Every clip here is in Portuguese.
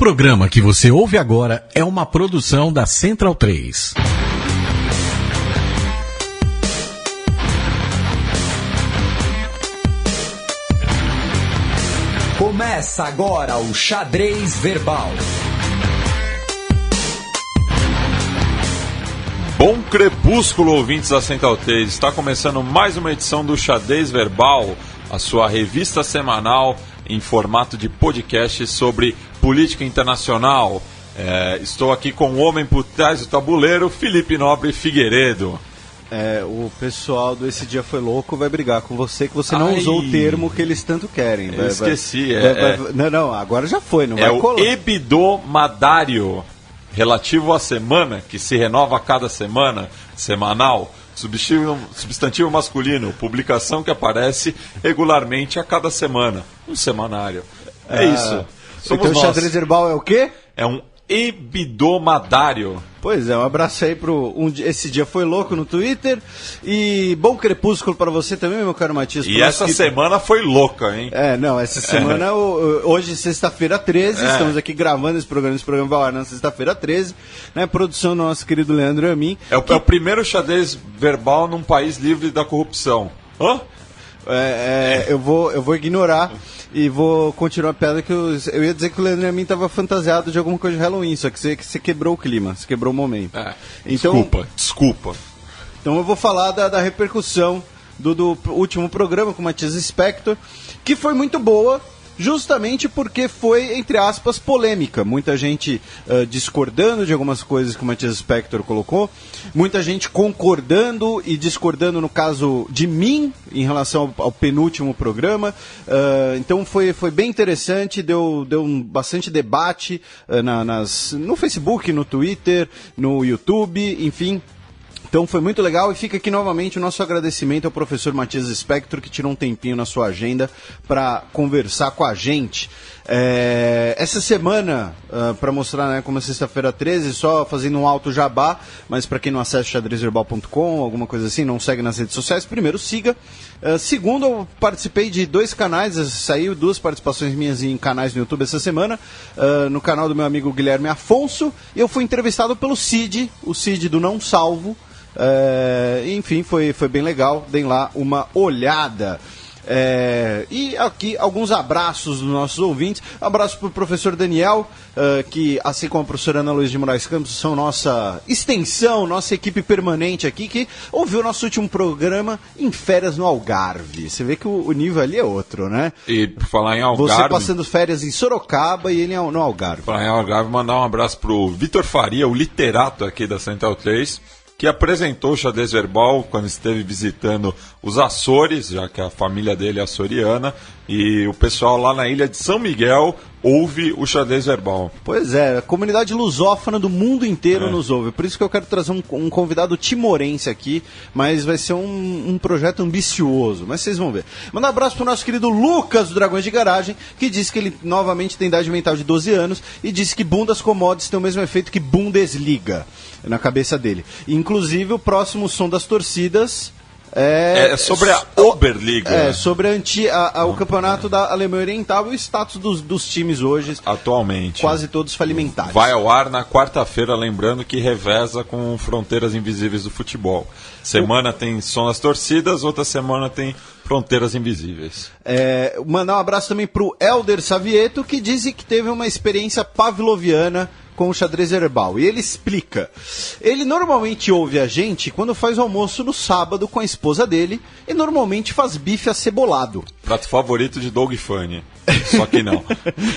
programa que você ouve agora é uma produção da Central 3. Começa agora o Xadrez Verbal. Bom crepúsculo, ouvintes da Central 3. Está começando mais uma edição do Xadrez Verbal, a sua revista semanal em formato de podcast sobre política internacional. Estou aqui com o homem por trás do tabuleiro, Felipe Nobre Figueiredo. O pessoal do Esse Dia Foi Louco vai brigar com você, que você não usou o termo que eles tanto querem. Eu esqueci. Não, agora já foi, não vai colar. É o hebdomadário, relativo à semana, que se renova a cada semana, semanal. Substantivo masculino, publicação que aparece regularmente a cada semana. Um semanário. É isso. Somos então o Xadrez Verbal é o quê? É um hebdomadário. Pois é, um abraço aí pro Esse Dia Foi Louco no Twitter. E bom crepúsculo para você também, meu caro Matias. E essa semana foi louca, hein? Essa semana, hoje, sexta-feira 13, estamos aqui gravando esse programa vai ao ar na sexta-feira 13, né? Produção do nosso querido Leandro Amin. É o primeiro xadrez verbal num país livre da corrupção. Hã? Eu vou ignorar e vou continuar a piada que eu ia dizer que o Leandro Amin estava fantasiado de alguma coisa de Halloween, só que você quebrou o clima, você quebrou o momento. Então, desculpa. Então eu vou falar da repercussão do último programa com o Matias Spector, que foi muito boa, justamente porque foi, entre aspas, polêmica. Muita gente discordando de algumas coisas que o Matias Spector colocou, muita gente concordando e discordando, no caso de mim, em relação ao penúltimo programa. Então foi bem interessante, deu bastante debate no Facebook, no Twitter, no YouTube, enfim. Então foi muito legal e fica aqui novamente o nosso agradecimento ao professor Matias Spector, que tirou um tempinho na sua agenda para conversar com a gente. Essa semana, para mostrar, né, como é sexta-feira 13, só fazendo um alto jabá, mas para quem não acessa xadrezverbal.com, alguma coisa assim, não segue nas redes sociais, primeiro siga. Segundo, eu participei de 2 canais, saiu 2 participações minhas em canais no YouTube essa semana, no canal do meu amigo Guilherme Afonso, e eu fui entrevistado pelo Cid, o Cid do Não Salvo. Enfim, foi bem legal, deem lá uma olhada. E aqui alguns abraços dos nossos ouvintes. Abraço para o professor Daniel, que assim como a professora Ana Luiz de Moraes Campos são nossa extensão, nossa equipe permanente aqui, que ouviu o nosso último programa em férias no Algarve. Você vê que o nível ali é outro, né? E por falar em Algarve, você passando férias em Sorocaba e ele no Algarve. Por falar em Algarve, mandar um abraço pro Vitor Faria, o literato aqui da Central 3, que apresentou o Xadrez Verbal quando esteve visitando os Açores, já que a família dele é açoriana, e o pessoal lá na ilha de São Miguel ouve o Xadrez Verbal. Pois é, a comunidade lusófona do mundo inteiro nos ouve, por isso que eu quero trazer um convidado timorense aqui, mas vai ser um projeto ambicioso, mas vocês vão ver. Manda um abraço pro nosso querido Lucas do Dragões de Garagem, que disse que ele novamente tem idade mental de 12 anos e disse que bundas commodities tem o mesmo efeito que Bundesliga na cabeça dele. Inclusive, o próximo som das torcidas é sobre a Oberliga. Sobre o campeonato da Alemanha Oriental e o status dos times hoje. Atualmente. Quase todos falimentares. Vai ao ar na quarta-feira, lembrando que reveza com Fronteiras Invisíveis do Futebol. Semana tem som das torcidas, outra semana tem Fronteiras Invisíveis. Mandar um abraço também pro Helder Savieto, que disse que teve uma experiência pavloviana com o Xadrez Verbal. E ele explica. Ele normalmente ouve a gente quando faz o almoço no sábado com a esposa dele e normalmente faz bife acebolado. Prato favorito de Doug Funny. Só que não.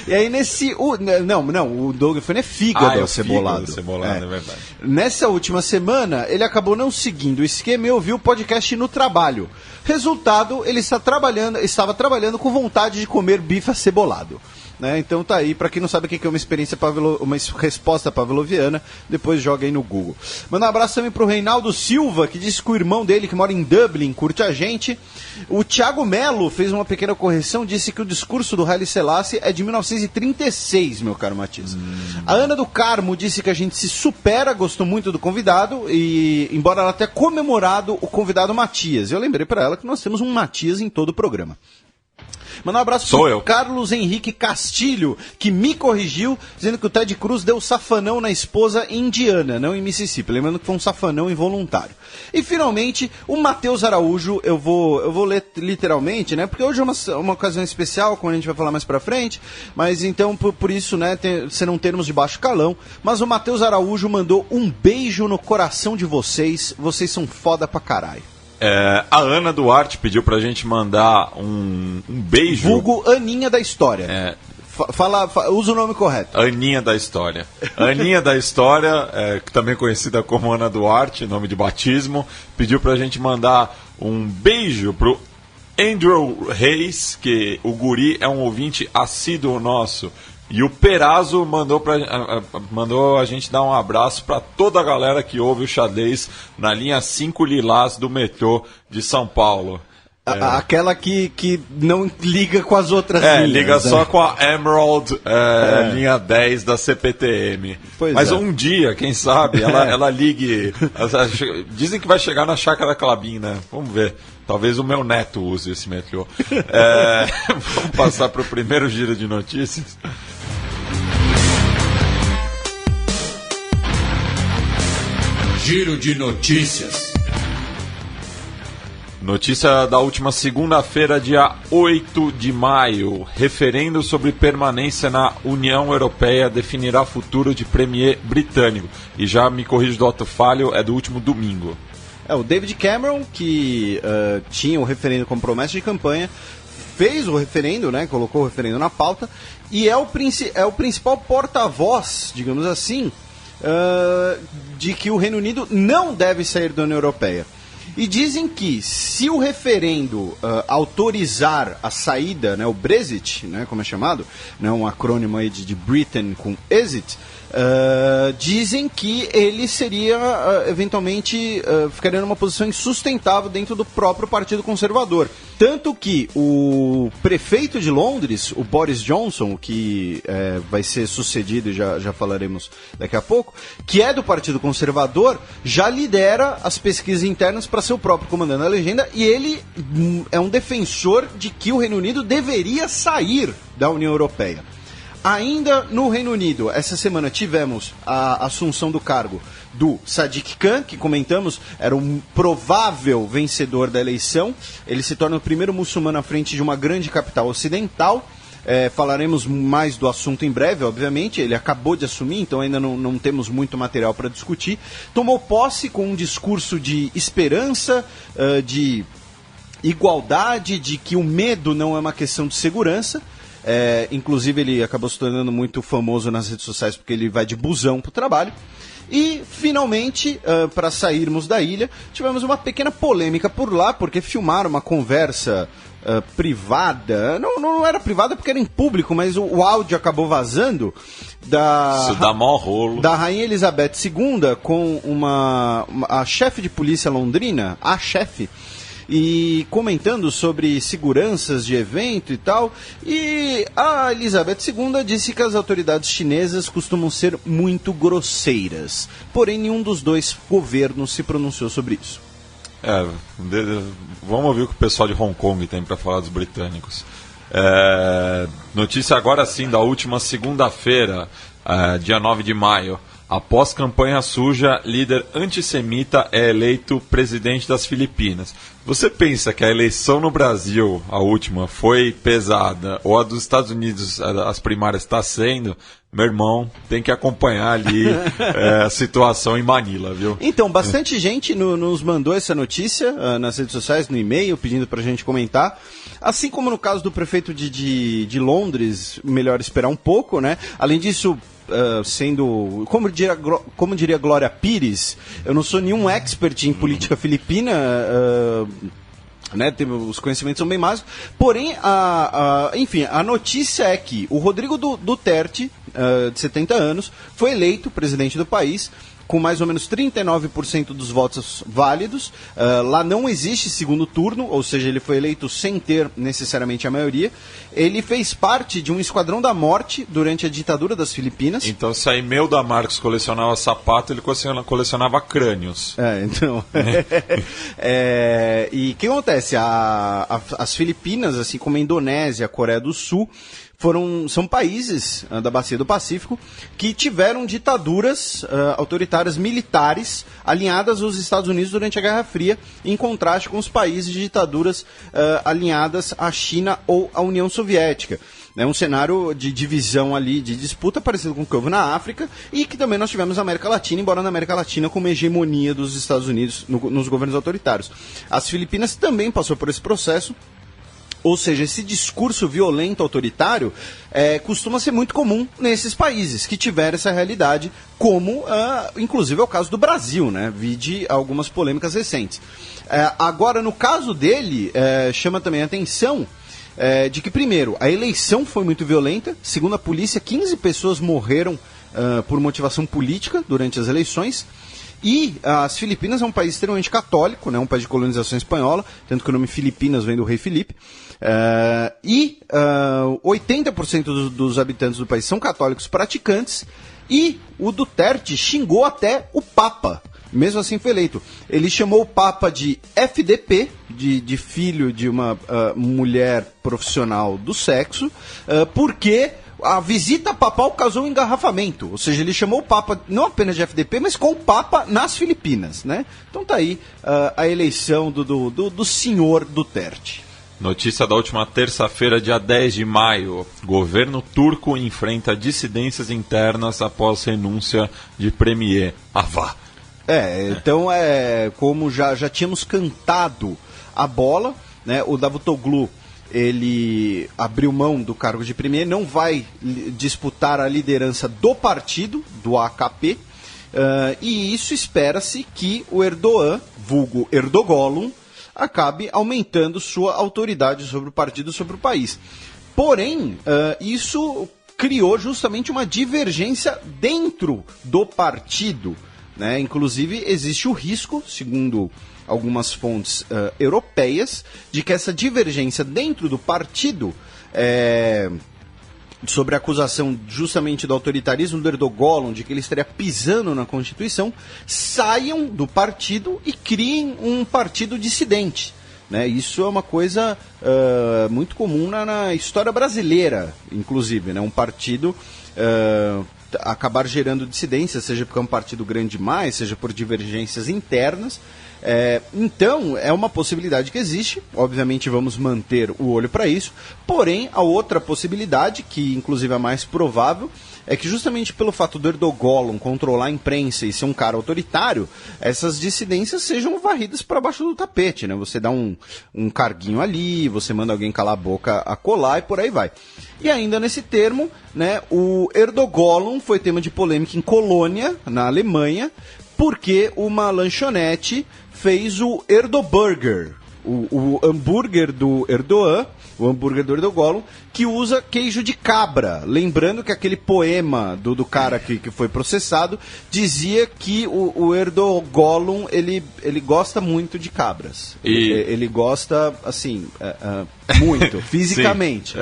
E aí o Doug Funny é fígado acebolado. É verdade. Nessa última semana, ele acabou não seguindo o esquema e ouviu o podcast no trabalho. Resultado, ele estava trabalhando com vontade de comer bife acebolado. Né? Então tá aí, pra quem não sabe o que é uma resposta pavloviana, depois joga aí no Google. Manda um abraço também pro Reinaldo Silva, que disse que o irmão dele, que mora em Dublin, curte a gente. O Thiago Melo fez uma pequena correção, disse que o discurso do Haile Selassie é de 1936, meu caro Matias. A Ana do Carmo disse que a gente se supera, gostou muito do convidado, e embora ela tenha comemorado o convidado Matias. Eu lembrei pra ela que nós temos um Matias em todo o programa. Mandar um abraço pro Carlos Henrique Castilho, que me corrigiu, dizendo que o Ted Cruz deu safanão na esposa em Indiana, não em Mississippi. Lembrando que foi um safanão involuntário. E, finalmente, o Matheus Araújo, eu vou ler literalmente, né? Porque hoje é uma ocasião especial, como a gente vai falar mais pra frente. Mas, então, por isso, né, serão termos de baixo calão. Mas o Matheus Araújo mandou um beijo no coração de vocês. Vocês são foda pra caralho. A Ana Duarte pediu pra gente mandar um beijo. Vulgo Aninha da História. Usa o nome correto. Aninha da História. Aninha da História, também conhecida como Ana Duarte, nome de batismo, pediu pra gente mandar um beijo pro Andrew Reis, que o guri é um ouvinte assíduo nosso. E o Perazzo mandou a gente dar um abraço para toda a galera que ouve o Xadrez na linha 5 Lilás do metrô de São Paulo. Aquela que não liga com as outras linhas. Liga só com a Emerald, linha 10 da CPTM. Mas um dia, quem sabe, ela ligue. Dizem que vai chegar na Chácara Clabin, né? Vamos ver. Talvez o meu neto use esse metrô. Vamos passar para o primeiro giro de notícias. Giro de notícias. Notícia da última segunda-feira, dia 8 de maio. Referendo sobre permanência na União Europeia definirá futuro de premier britânico. E já me corrijo do ato falho, é do último domingo. O David Cameron, que tinha o referendo como promessa de campanha, fez o referendo, né, colocou o referendo na pauta, e é o principal porta-voz, digamos assim, de que o Reino Unido não deve sair da União Europeia. E dizem que se o referendo autorizar a saída, né, o Brexit, né, como é chamado, né, um acrônimo aí de Britain com exit, dizem que ele seria, eventualmente, ficaria numa posição insustentável dentro do próprio Partido Conservador. Tanto que o prefeito de Londres, o Boris Johnson, que vai ser sucedido, e já falaremos daqui a pouco, que é do Partido Conservador, já lidera as pesquisas internas para ser o próprio comandante da legenda, e ele é um defensor de que o Reino Unido deveria sair da União Europeia. Ainda no Reino Unido, essa semana tivemos a assunção do cargo do Sadiq Khan, que comentamos, era um provável vencedor da eleição. Ele se torna o primeiro muçulmano à frente de uma grande capital ocidental. Falaremos mais do assunto em breve, obviamente. Ele acabou de assumir, então ainda não temos muito material para discutir. Tomou posse com um discurso de esperança, de igualdade, de que o medo não é uma questão de segurança. Inclusive ele acabou se tornando muito famoso nas redes sociais porque ele vai de busão para o trabalho. E finalmente, para sairmos da ilha, tivemos uma pequena polêmica por lá, porque filmaram uma conversa privada, não era privada porque era em público, mas o áudio acabou vazando Isso dá mó rolo. Da Rainha Elizabeth II com a chefe de polícia londrina, a chefe, e comentando sobre seguranças de evento e tal, e a Elizabeth II disse que as autoridades chinesas costumam ser muito grosseiras, porém nenhum dos dois governos se pronunciou sobre isso. Vamos ouvir o que o pessoal de Hong Kong tem para falar dos britânicos. Notícia agora sim da última segunda-feira, dia 9 de maio. Após campanha suja, líder antissemita é eleito presidente das Filipinas. Você pensa que a eleição no Brasil, a última, foi pesada, ou a dos Estados Unidos, as primárias, está sendo? Meu irmão, tem que acompanhar ali a situação em Manila, viu? Então, bastante gente nos mandou essa notícia nas redes sociais, no e-mail, pedindo pra gente comentar. Assim como no caso do prefeito de Londres, melhor esperar um pouco, né? Além disso, sendo, como diria Glória Pires, eu não sou nenhum expert em política filipina, né, os conhecimentos são bem básicos, porém, enfim, a notícia é que o Rodrigo Duterte, de 70 anos, foi eleito presidente do país com mais ou menos 39% dos votos válidos. Lá não existe segundo turno, ou seja, ele foi eleito sem ter necessariamente a maioria. Ele fez parte de um esquadrão da morte durante a ditadura das Filipinas. Então, se a Imelda Marques colecionava sapato, ele colecionava crânios. Então. E o que acontece? As Filipinas, assim como a Indonésia, a Coreia do Sul, são países da Bacia do Pacífico que tiveram ditaduras autoritárias militares alinhadas aos Estados Unidos durante a Guerra Fria, em contraste com os países de ditaduras alinhadas à China ou à União Soviética. É um cenário de divisão ali, de disputa parecido com o que houve na África e que também nós tivemos na América Latina, embora na América Latina com uma hegemonia dos Estados Unidos nos governos autoritários. As Filipinas também passou por esse processo. Ou seja, esse discurso violento autoritário costuma ser muito comum nesses países que tiveram essa realidade, como inclusive é o caso do Brasil, né? Vide algumas polêmicas recentes. Agora, no caso dele, chama também a atenção de que, primeiro, a eleição foi muito violenta. Segundo a polícia, 15 pessoas morreram por motivação política durante as eleições. E as Filipinas é um país extremamente católico, né, um país de colonização espanhola, tanto que o nome Filipinas vem do rei Filipe. 80% dos habitantes do país são católicos praticantes, e o Duterte xingou até o Papa. Mesmo assim foi eleito. Ele chamou o Papa de FDP, de filho de uma mulher profissional do sexo, porque a visita papal causou um engarrafamento. Ou seja, ele chamou o Papa não apenas de FDP, mas com o Papa nas Filipinas, né? Então tá aí a eleição do senhor Duterte. Notícia da última terça-feira, dia 10 de maio. Governo turco enfrenta dissidências internas após renúncia de premier. Vá. Então, como já tínhamos cantado a bola, né? O Davutoglu, ele abriu mão do cargo de premier, não vai disputar a liderança do partido, do AKP, e isso espera-se que o Erdogan, vulgo Erdogan, acabe aumentando sua autoridade sobre o partido, sobre o país. Porém, isso criou justamente uma divergência dentro do partido, né? Inclusive, existe o risco, segundo algumas fontes europeias, de que essa divergência dentro do partido, sobre a acusação justamente do autoritarismo do Erdogan, de que ele estaria pisando na Constituição, saiam do partido e criem um partido dissidente, né? Isso é uma coisa muito comum na história brasileira, inclusive, né? Um partido acabar gerando dissidência, seja porque é um partido grande demais, seja por divergências internas. Então, é uma possibilidade que existe, obviamente vamos manter o olho para isso, porém, a outra possibilidade, que inclusive é a mais provável, é que justamente pelo fato do Erdogan controlar a imprensa e ser um cara autoritário, essas dissidências sejam varridas para baixo do tapete, né? Você dá um carguinho ali, você manda alguém calar a boca a colar e por aí vai. E ainda nesse termo, né, o Erdogan foi tema de polêmica em Colônia, na Alemanha, porque uma lanchonete fez o Erdoburger, o hambúrguer do Erdogan, o hambúrguer do Erdogan, que usa queijo de cabra. Lembrando que aquele poema do cara que foi processado dizia que o Erdogan, ele gosta muito de cabras. Ele gosta, assim, muito, fisicamente.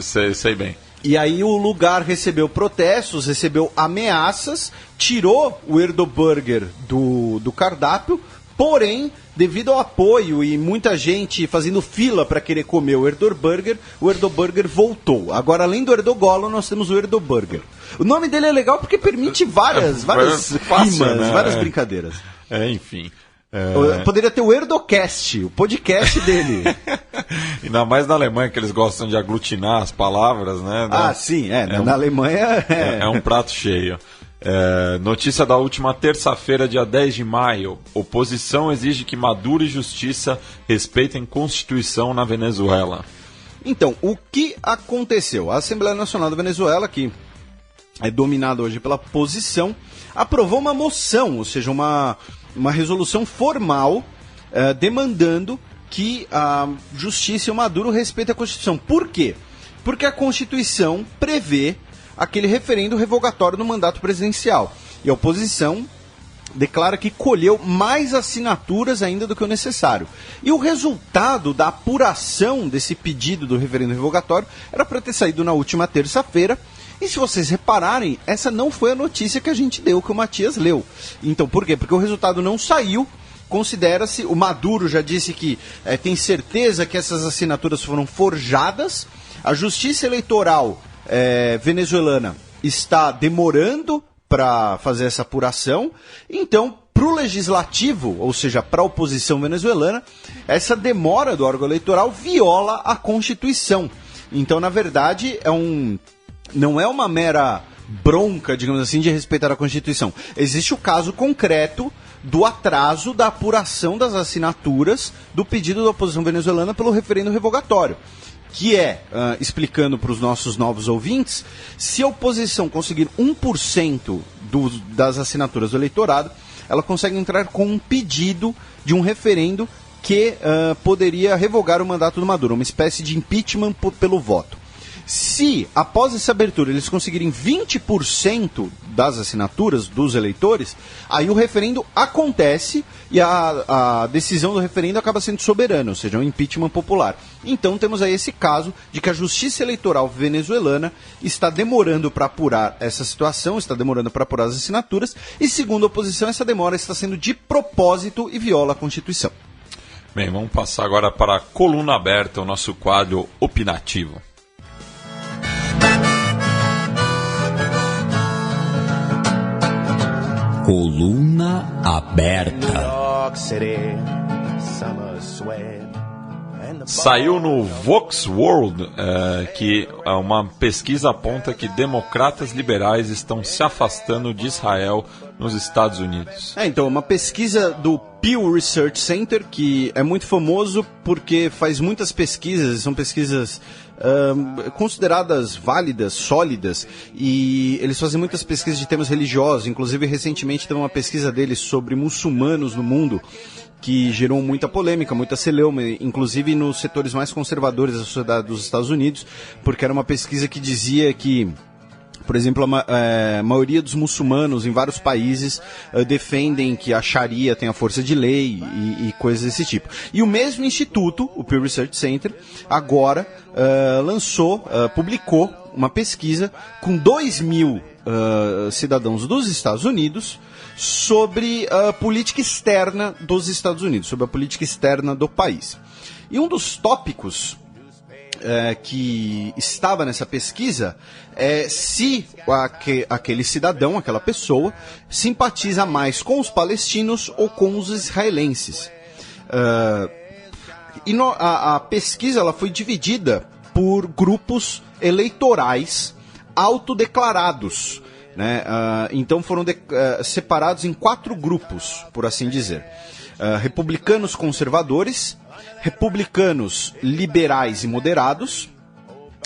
Sim, sei bem. E aí o lugar recebeu protestos, recebeu ameaças, tirou o Erdoburger do cardápio, porém, devido ao apoio e muita gente fazendo fila para querer comer o Erdoburger voltou. Agora, além do Erdogan, nós temos o Erdoburger. O nome dele é legal porque permite várias rimas, né? Várias brincadeiras. Enfim. Poderia ter o Erdocast, o podcast dele. Ainda mais na Alemanha, que eles gostam de aglutinar as palavras, né? Sim, na Alemanha é um prato cheio. Notícia da última terça-feira, dia 10 de maio. Oposição exige que Maduro e Justiça respeitem Constituição na Venezuela. Então, o que aconteceu? A Assembleia Nacional da Venezuela, que é dominada hoje pela oposição, aprovou uma moção, ou seja, uma resolução formal demandando que a Justiça e o Maduro respeitem a Constituição. Por quê? Porque a Constituição prevê aquele referendo revogatório no mandato presidencial. E a oposição declara que colheu mais assinaturas ainda do que o necessário. E o resultado da apuração desse pedido do referendo revogatório era para ter saído na última terça-feira. E se vocês repararem, essa não foi a notícia que a gente deu, que o Matias leu. Então, por quê? Porque o resultado não saiu. Considera-se, o Maduro já disse que tem certeza que essas assinaturas foram forjadas. A Justiça Eleitoral venezuelana está demorando para fazer essa apuração. Então, para o legislativo, ou seja, para a oposição venezuelana, essa demora do órgão eleitoral viola a Constituição. Então, na verdade, não é uma mera bronca, digamos assim, de respeitar a Constituição. Existe o caso concreto do atraso da apuração das assinaturas do pedido da oposição venezuelana pelo referendo revogatório, que explicando para os nossos novos ouvintes, se a oposição conseguir 1% das assinaturas do eleitorado, ela consegue entrar com um pedido de um referendo que poderia revogar o mandato do Maduro, uma espécie de impeachment pelo voto. Se, após essa abertura, eles conseguirem 20% das assinaturas dos eleitores, aí o referendo acontece e a decisão do referendo acaba sendo soberana, ou seja, um impeachment popular. Então temos aí esse caso de que a Justiça Eleitoral venezuelana está demorando para apurar essa situação, está demorando para apurar as assinaturas, e segundo a oposição, essa demora está sendo de propósito e viola a Constituição. Bem, vamos passar agora para a Coluna Aberta, o nosso quadro opinativo. Coluna Aberta. Saiu no Vox World que uma pesquisa aponta que democratas liberais estão se afastando de Israel nos Estados Unidos. Então, uma pesquisa do Pew Research Center, que é muito famoso porque faz muitas pesquisas, são pesquisas consideradas válidas, sólidas, e eles fazem muitas pesquisas de temas religiosos. Inclusive, recentemente teve uma pesquisa deles sobre muçulmanos no mundo, que gerou muita polêmica, muita celeuma, inclusive nos setores mais conservadores da sociedade dos Estados Unidos, porque era uma pesquisa que dizia que, por exemplo, a maioria dos muçulmanos em vários países defendem que a Sharia tem a força de lei e coisas desse tipo. E o mesmo instituto, o Pew Research Center, agora publicou uma pesquisa com 2.000 cidadãos dos Estados Unidos sobre a política externa dos Estados Unidos, sobre a política externa do país. E um dos tópicos que estava nessa pesquisa é se aquele cidadão, aquela pessoa, simpatiza mais com os palestinos ou com os israelenses. A pesquisa ela foi dividida por grupos eleitorais autodeclarados, né? Então foram separados em 4 grupos, por assim dizer. Republicanos conservadores, republicanos liberais e moderados,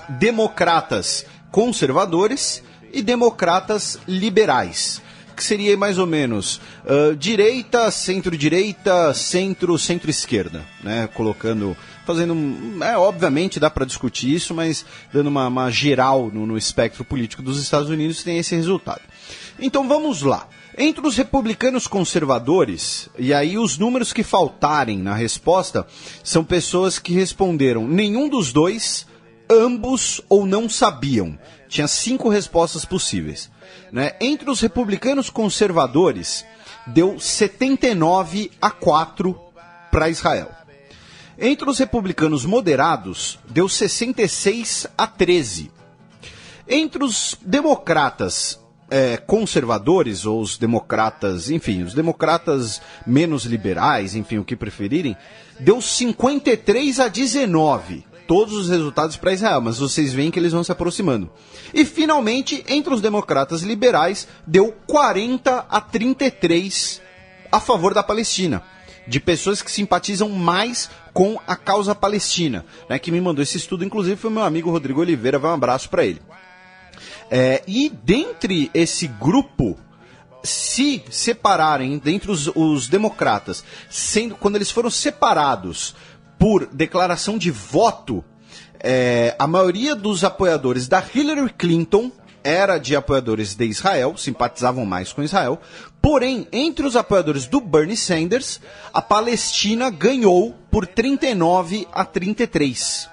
democratas conservadores e democratas liberais, que seria mais ou menos direita, centro-direita, centro-esquerda, né? Obviamente dá para discutir isso, mas dando uma geral no espectro político dos Estados Unidos tem esse resultado. Então vamos lá. Entre os republicanos conservadores, e aí os números que faltarem na resposta são pessoas que responderam nenhum dos dois, ambos ou não sabiam. Tinha 5 respostas possíveis, né? Entre os republicanos conservadores, deu 79-4 para Israel. Entre os republicanos moderados, deu 66-13. Entre os democratas conservadores, ou os democratas, enfim, os democratas menos liberais, enfim, o que preferirem, deu 53-19. Todos os resultados para Israel, mas vocês veem que eles vão se aproximando. E, finalmente, entre os democratas liberais, deu 40-33 a favor da Palestina, de pessoas que simpatizam mais com a causa palestina, né? Que me mandou esse estudo, inclusive, foi meu amigo Rodrigo Oliveira, vai um abraço para ele. E dentre esse grupo, se separarem, dentre os democratas, quando eles foram separados por declaração de voto, a maioria dos apoiadores da Hillary Clinton era de apoiadores de Israel, simpatizavam mais com Israel. Porém, entre os apoiadores do Bernie Sanders, a Palestina ganhou por 39-33.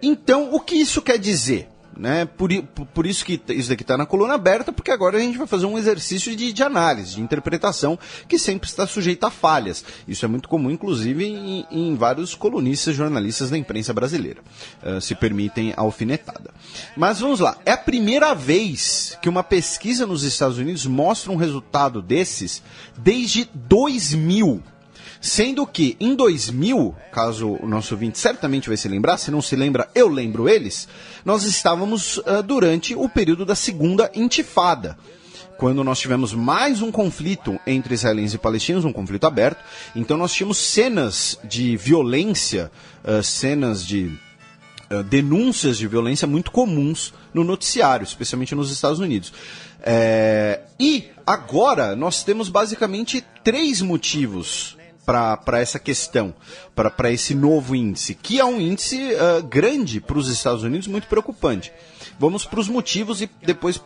Então, o que isso quer dizer? Né? Por isso que isso daqui está na coluna aberta, porque agora a gente vai fazer um exercício de análise, de interpretação, que sempre está sujeito a falhas. Isso é muito comum, inclusive, em vários colunistas, jornalistas da imprensa brasileira. Se permitem a alfinetada. Mas vamos lá. É a primeira vez que uma pesquisa nos Estados Unidos mostra um resultado desses desde 2000. Sendo que, em 2000, caso o nosso ouvinte certamente vai se lembrar, se não se lembra, eu lembro eles, nós estávamos durante o período da Segunda Intifada, quando nós tivemos mais um conflito entre israelenses e palestinos, um conflito aberto. Então nós tínhamos cenas de violência, cenas de denúncias de violência muito comuns no noticiário, especialmente nos Estados Unidos. E agora nós temos basicamente 3 motivos para essa questão, para esse novo índice, que é um índice grande para os Estados Unidos, muito preocupante. Vamos para os motivos e depois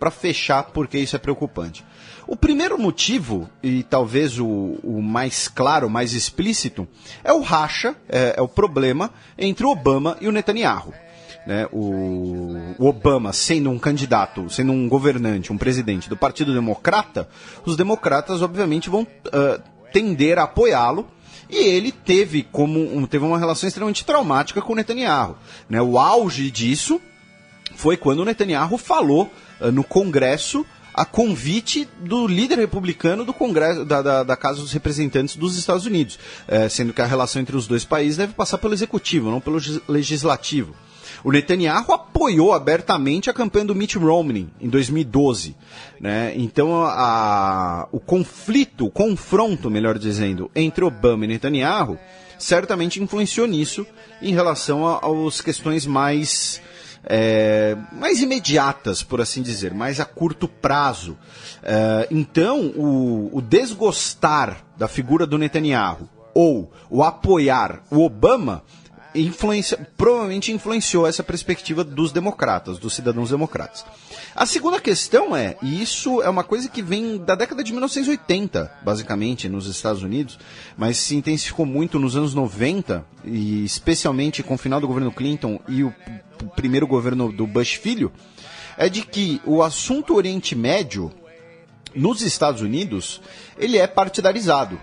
para fechar porque isso é preocupante. O primeiro motivo, e talvez o mais claro, mais explícito, é o racha, é o problema entre o Obama e o Netanyahu. Né, o Obama sendo um candidato, sendo um governante, um presidente do Partido Democrata, os democratas obviamente vão tender a apoiá-lo, e ele teve uma relação extremamente traumática com o Netanyahu. Né? O auge disso foi quando o Netanyahu falou no Congresso a convite do líder republicano do Congresso, da Casa dos Representantes dos Estados Unidos, sendo que a relação entre os dois países deve passar pelo executivo, não pelo legislativo. O Netanyahu apoiou abertamente a campanha do Mitt Romney em 2012. Né? Então, o confronto, melhor dizendo, entre Obama e Netanyahu, certamente influenciou nisso em relação às questões mais imediatas, por assim dizer, mais a curto prazo. Então, o desgostar da figura do Netanyahu ou o apoiar o Obama provavelmente influenciou essa perspectiva dos democratas, dos cidadãos democratas. A segunda questão e isso é uma coisa que vem da década de 1980, basicamente, nos Estados Unidos, mas se intensificou muito nos anos 90, e especialmente com o final do governo Clinton e o primeiro governo do Bush filho, é de que o assunto Oriente Médio, nos Estados Unidos, ele é partidarizado.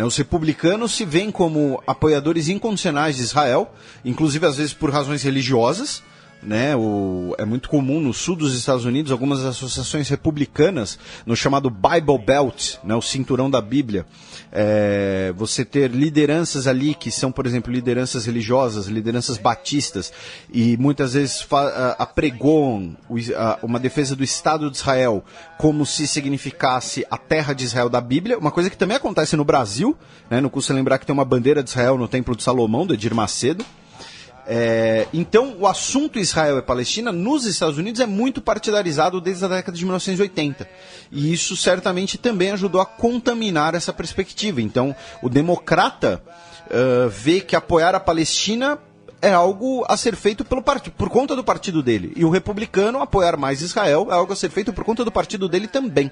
Os republicanos se veem como apoiadores incondicionais de Israel, inclusive às vezes por razões religiosas. Né? É muito comum no sul dos Estados Unidos algumas associações republicanas no chamado Bible Belt, né? O cinturão da Bíblia. Você ter lideranças ali que são, por exemplo, lideranças religiosas, lideranças batistas, e muitas vezes apregoam uma defesa do Estado de Israel como se significasse a terra de Israel da Bíblia, uma coisa que também acontece no Brasil, né? Não custa lembrar que tem uma bandeira de Israel no Templo de Salomão, do Edir Macedo. Então, o assunto Israel e Palestina nos Estados Unidos é muito partidarizado desde a década de 1980. E isso certamente também ajudou a contaminar essa perspectiva. Então, o democrata vê que apoiar a Palestina é algo a ser feito por conta do partido dele. E o republicano apoiar mais Israel é algo a ser feito por conta do partido dele também.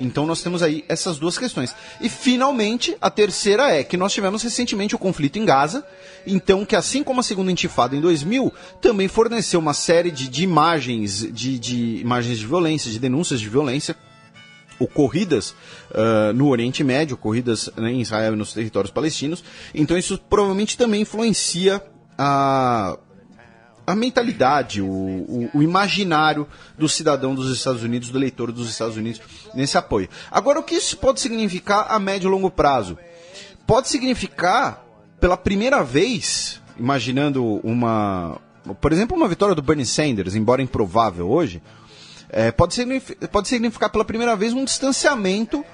Então nós temos aí essas duas questões. E finalmente, a terceira é que nós tivemos recentemente o conflito em Gaza, então que assim como a Segunda Intifada em 2000, também forneceu uma série de imagens, de imagens de violência, de denúncias de violência, ocorridas no Oriente Médio, ocorridas em Israel e nos territórios palestinos. Então isso provavelmente também influencia a mentalidade, o imaginário do cidadão dos Estados Unidos, do eleitor dos Estados Unidos, nesse apoio. Agora, o que isso pode significar a médio e longo prazo? Pode significar, pela primeira vez, imaginando por exemplo, uma vitória do Bernie Sanders, embora improvável hoje, pode significar pela primeira vez um distanciamento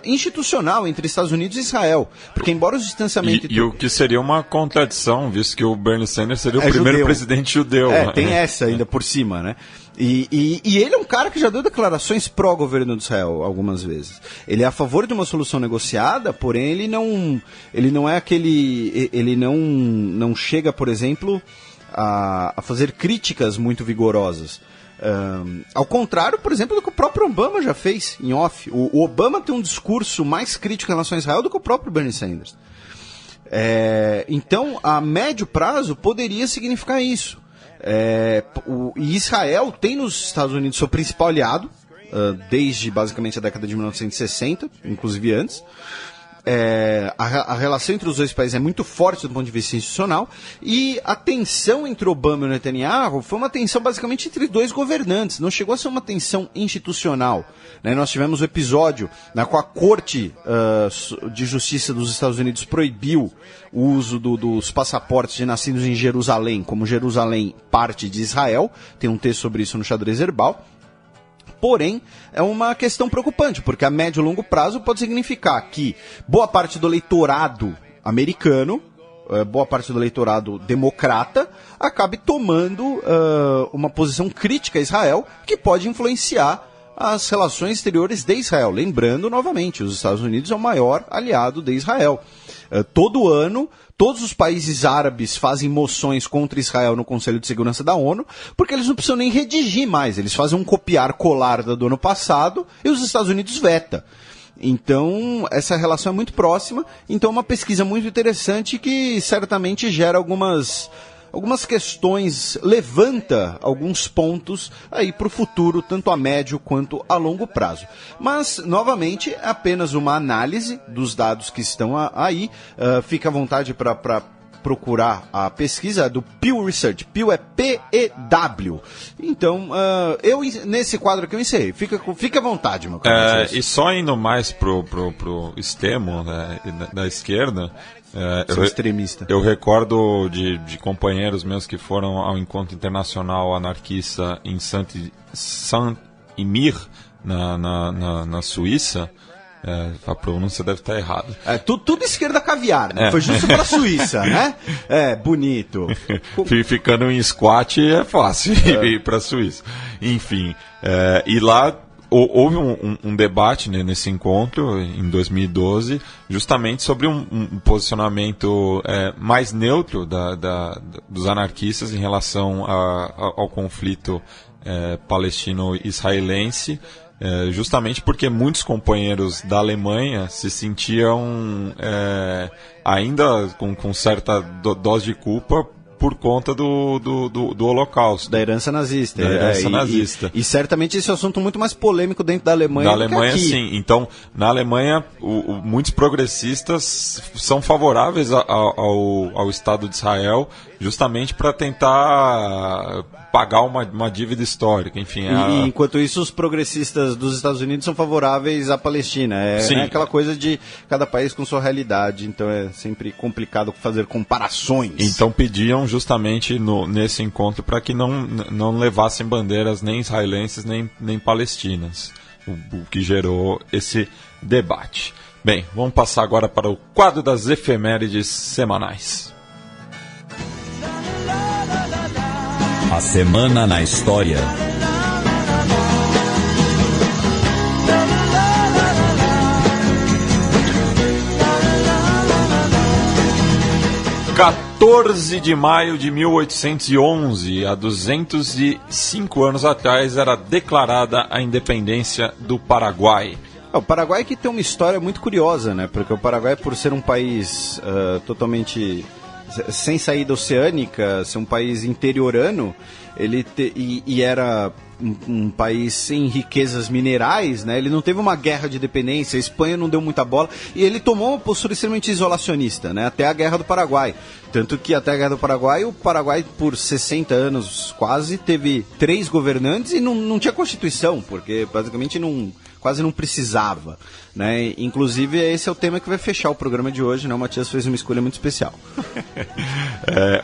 institucional entre Estados Unidos e Israel. Porque embora o distanciamento... E o que seria uma contradição, visto que o Bernie Sanders seria o primeiro judeu. Presidente judeu. Tem essa ainda por cima, né? E ele é um cara que já deu declarações pró-governo de Israel algumas vezes. Ele é a favor de uma solução negociada, porém ele não é aquele... Ele não chega, por exemplo... a fazer críticas muito vigorosas. Ao contrário, por exemplo, do que o próprio Obama já fez em off. O Obama tem um discurso mais crítico em relação a Israel do que o próprio Bernie Sanders. Então, a médio prazo poderia significar isso. E Israel tem nos Estados Unidos seu principal aliado, desde basicamente a década de 1960, inclusive antes. A relação entre os dois países é muito forte do ponto de vista institucional, e a tensão entre Obama e Netanyahu foi uma tensão basicamente entre dois governantes, não chegou a ser uma tensão institucional, né? Nós tivemos o episódio na qual a Corte de Justiça dos Estados Unidos proibiu o uso dos passaportes de nascidos em Jerusalém, como Jerusalém parte de Israel, tem um texto sobre isso no Xadrez Verbal. Porém, é uma questão preocupante, porque a médio e longo prazo pode significar que boa parte do eleitorado americano, boa parte do eleitorado democrata, acabe tomando uma posição crítica a Israel, que pode influenciar as relações exteriores de Israel. Lembrando, novamente, os Estados Unidos é o maior aliado de Israel. Todo ano, todos os países árabes fazem moções contra Israel no Conselho de Segurança da ONU, porque eles não precisam nem redigir mais, eles fazem um copiar-colar do ano passado e os Estados Unidos veta. Então, essa relação é muito próxima, então é uma pesquisa muito interessante que certamente gera algumas questões, levanta alguns pontos aí para o futuro, tanto a médio quanto a longo prazo. Mas, novamente, é apenas uma análise dos dados que estão aí. Fica à vontade para procurar a pesquisa do Pew Research. Pew é P-E-W. Então, nesse quadro aqui eu encerrei. Fica à vontade, meu caro. E só indo mais pro extremo, né, da esquerda, extremista. Eu recordo de companheiros meus que foram ao encontro internacional anarquista em Saint-Imir, na Suíça. A pronúncia deve estar errada. Tudo esquerda caviar, né? Foi justo para a Suíça, né? Bonito. Ficando em squat é fácil ir para a Suíça. Enfim, e lá houve um debate, né, nesse encontro, em 2012, justamente sobre um posicionamento mais neutro dos anarquistas em relação ao conflito palestino-israelense, justamente porque muitos companheiros da Alemanha se sentiam ainda com certa dose de culpa por conta do Holocausto. Da herança nazista. Nazista. E certamente esse é um assunto muito mais polêmico dentro da Alemanha do que aqui. Sim. Então, na Alemanha, muitos progressistas são favoráveis ao Estado de Israel, justamente para tentar pagar uma dívida histórica, enfim. E enquanto isso, os progressistas dos Estados Unidos são favoráveis à Palestina. É aquela coisa de cada país com sua realidade, então é sempre complicado fazer comparações. Então pediam justamente nesse encontro para que não levassem bandeiras nem israelenses nem palestinas, o que gerou esse debate. Bem, vamos passar agora para o quadro das efemérides semanais. A Semana na História. – 14 de maio de 1811, há 205 anos atrás, era declarada a independência do Paraguai. O Paraguai que tem uma história muito curiosa, né? Porque o Paraguai, por ser um país totalmente sem saída oceânica, ser um país interiorano, e era um país sem riquezas minerais, né? Ele não teve uma guerra de independência, a Espanha não deu muita bola, e ele tomou uma postura extremamente isolacionista, né? Até a Guerra do Paraguai. Tanto que até a Guerra do Paraguai, o Paraguai, por 60 anos quase, teve 3 governantes e não tinha Constituição, porque basicamente quase não precisava, né? Inclusive, esse é o tema que vai fechar o programa de hoje, né? O Matias fez uma escolha muito especial.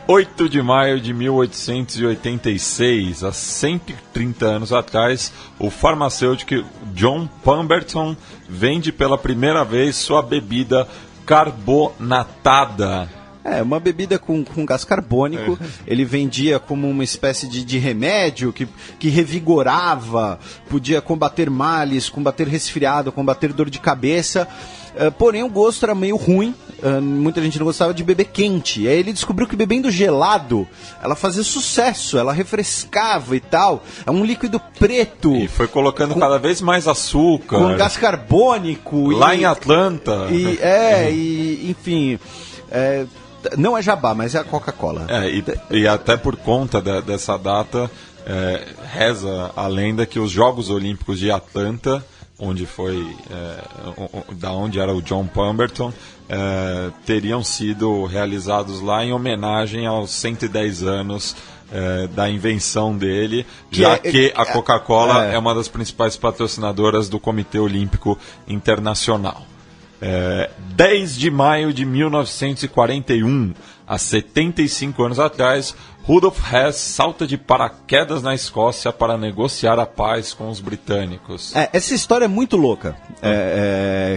8 de maio de 1886, há 130 anos atrás, o farmacêutico John Pemberton vende pela primeira vez sua bebida carbonatada. É, uma bebida com gás carbônico. Ele vendia como uma espécie de remédio que revigorava, podia combater males, combater resfriado, combater dor de cabeça. Porém, o gosto era meio ruim. Muita gente não gostava de beber quente. Aí ele descobriu que bebendo gelado, ela fazia sucesso, ela refrescava e tal. É um líquido preto. E foi colocando cada vez mais açúcar. Com gás carbônico. Lá em Atlanta. Enfim... não é jabá, mas é a Coca-Cola. E até por conta dessa data, reza a lenda que os Jogos Olímpicos de Atlanta, onde foi, da onde era o John Pemberton, teriam sido realizados lá em homenagem aos 110 anos da invenção dele, que a Coca-Cola é uma das principais patrocinadoras do Comitê Olímpico Internacional. 10 de maio de 1941, há 75 anos atrás, Rudolf Hess salta de paraquedas na Escócia para negociar a paz com os britânicos. Essa história é muito louca.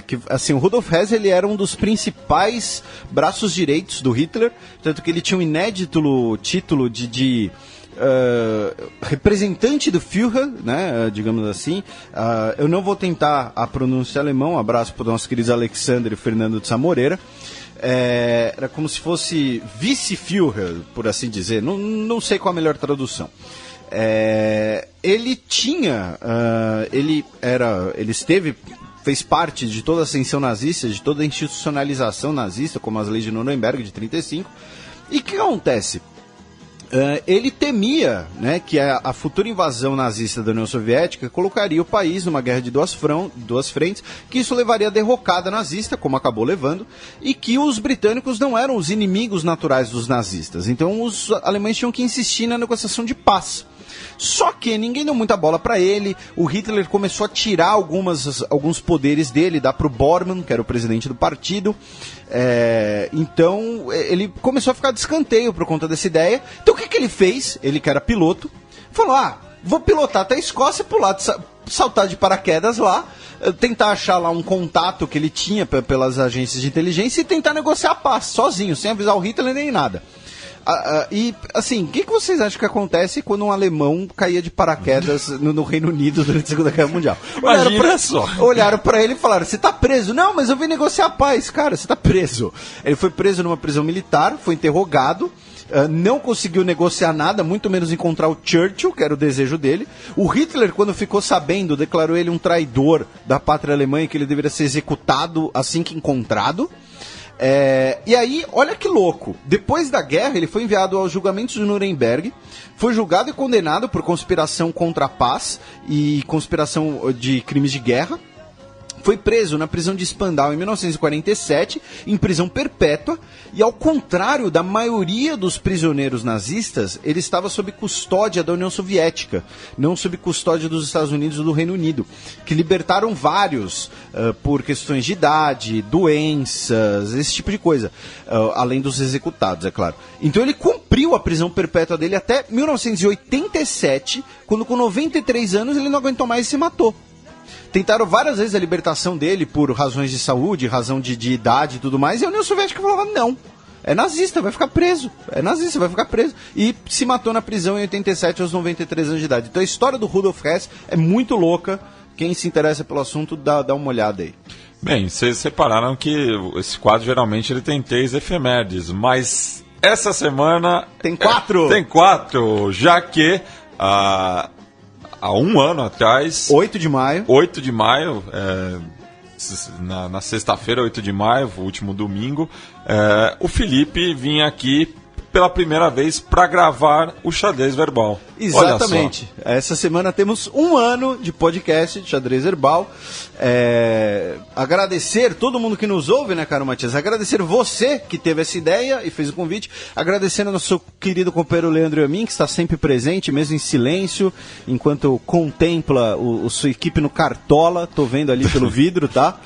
Que, assim, o Rudolf Hess ele era um dos principais braços direitos do Hitler, tanto que ele tinha um inédito título de representante do Führer, né, digamos assim. Eu não vou tentar a pronúncia alemã. Um abraço para os nossos queridos Alexander e Fernando de Samoreira. Era como se fosse vice-Führer, por assim dizer. Não sei qual a melhor tradução. Ele tinha, fez parte de toda a ascensão nazista, de toda a institucionalização nazista, como as leis de Nuremberg de 1935. E o que acontece? Ele temia, né, que a futura invasão nazista da União Soviética colocaria o país numa guerra de duas frentes, que isso levaria à derrocada nazista, como acabou levando, e que os britânicos não eram os inimigos naturais dos nazistas. Então os alemães tinham que insistir na negociação de paz. Só que ninguém deu muita bola para ele. O Hitler começou a tirar alguns poderes dele, dar para o Bormann, que era o presidente do partido. Então ele começou a ficar de escanteio por conta dessa ideia. Então o que ele fez? Ele que era piloto, falou: vou pilotar até a Escócia, pular, saltar de paraquedas lá, tentar achar lá um contato que ele tinha pelas agências de inteligência e tentar negociar a paz, sozinho, sem avisar o Hitler nem nada. E, assim, o que vocês acham que acontece quando um alemão caía de paraquedas no Reino Unido durante a Segunda Guerra Mundial? Olharam pra ele e falaram: você tá preso? Não, mas eu vim negociar a paz. Cara, você tá preso. Ele foi preso numa prisão militar, foi interrogado, não conseguiu negociar nada, muito menos encontrar o Churchill, que era o desejo dele. O Hitler, quando ficou sabendo, declarou ele um traidor da pátria alemã e que ele deveria ser executado assim que encontrado. E aí, olha que louco, depois da guerra ele foi enviado aos julgamentos de Nuremberg, foi julgado e condenado por conspiração contra a paz e conspiração de crimes de guerra. Foi preso na prisão de Spandau em 1947, em prisão perpétua, e ao contrário da maioria dos prisioneiros nazistas, ele estava sob custódia da União Soviética, não sob custódia dos Estados Unidos ou do Reino Unido, que libertaram vários por questões de idade, doenças, esse tipo de coisa, além dos executados, é claro. Então ele cumpriu a prisão perpétua dele até 1987, quando com 93 anos ele não aguentou mais e se matou. Tentaram várias vezes a libertação dele por razões de saúde, razão de idade e tudo mais, e a União Soviética falava: não, é nazista, vai ficar preso. É nazista, vai ficar preso. E se matou na prisão em 87 aos 93 anos de idade. Então a história do Rudolf Hess é muito louca. Quem se interessa pelo assunto, dá uma olhada aí. Bem, vocês separaram que esse quadro geralmente ele tem 3 efemérides, mas essa semana... Tem 4! Tem 4, já que... Há um ano atrás... 8 de maio, na sexta-feira, 8 de maio, o último domingo, o Felipe vinha aqui pela primeira vez para gravar o Xadrez Verbal. Exatamente. Essa semana temos um ano de podcast de Xadrez Verbal. Agradecer todo mundo que nos ouve, né, caro Matias? Agradecer você que teve essa ideia e fez o convite. Agradecendo ao nosso querido companheiro Leandro Yamin, que está sempre presente, mesmo em silêncio, enquanto contempla a sua equipe no Cartola. Tô vendo ali pelo vidro, tá?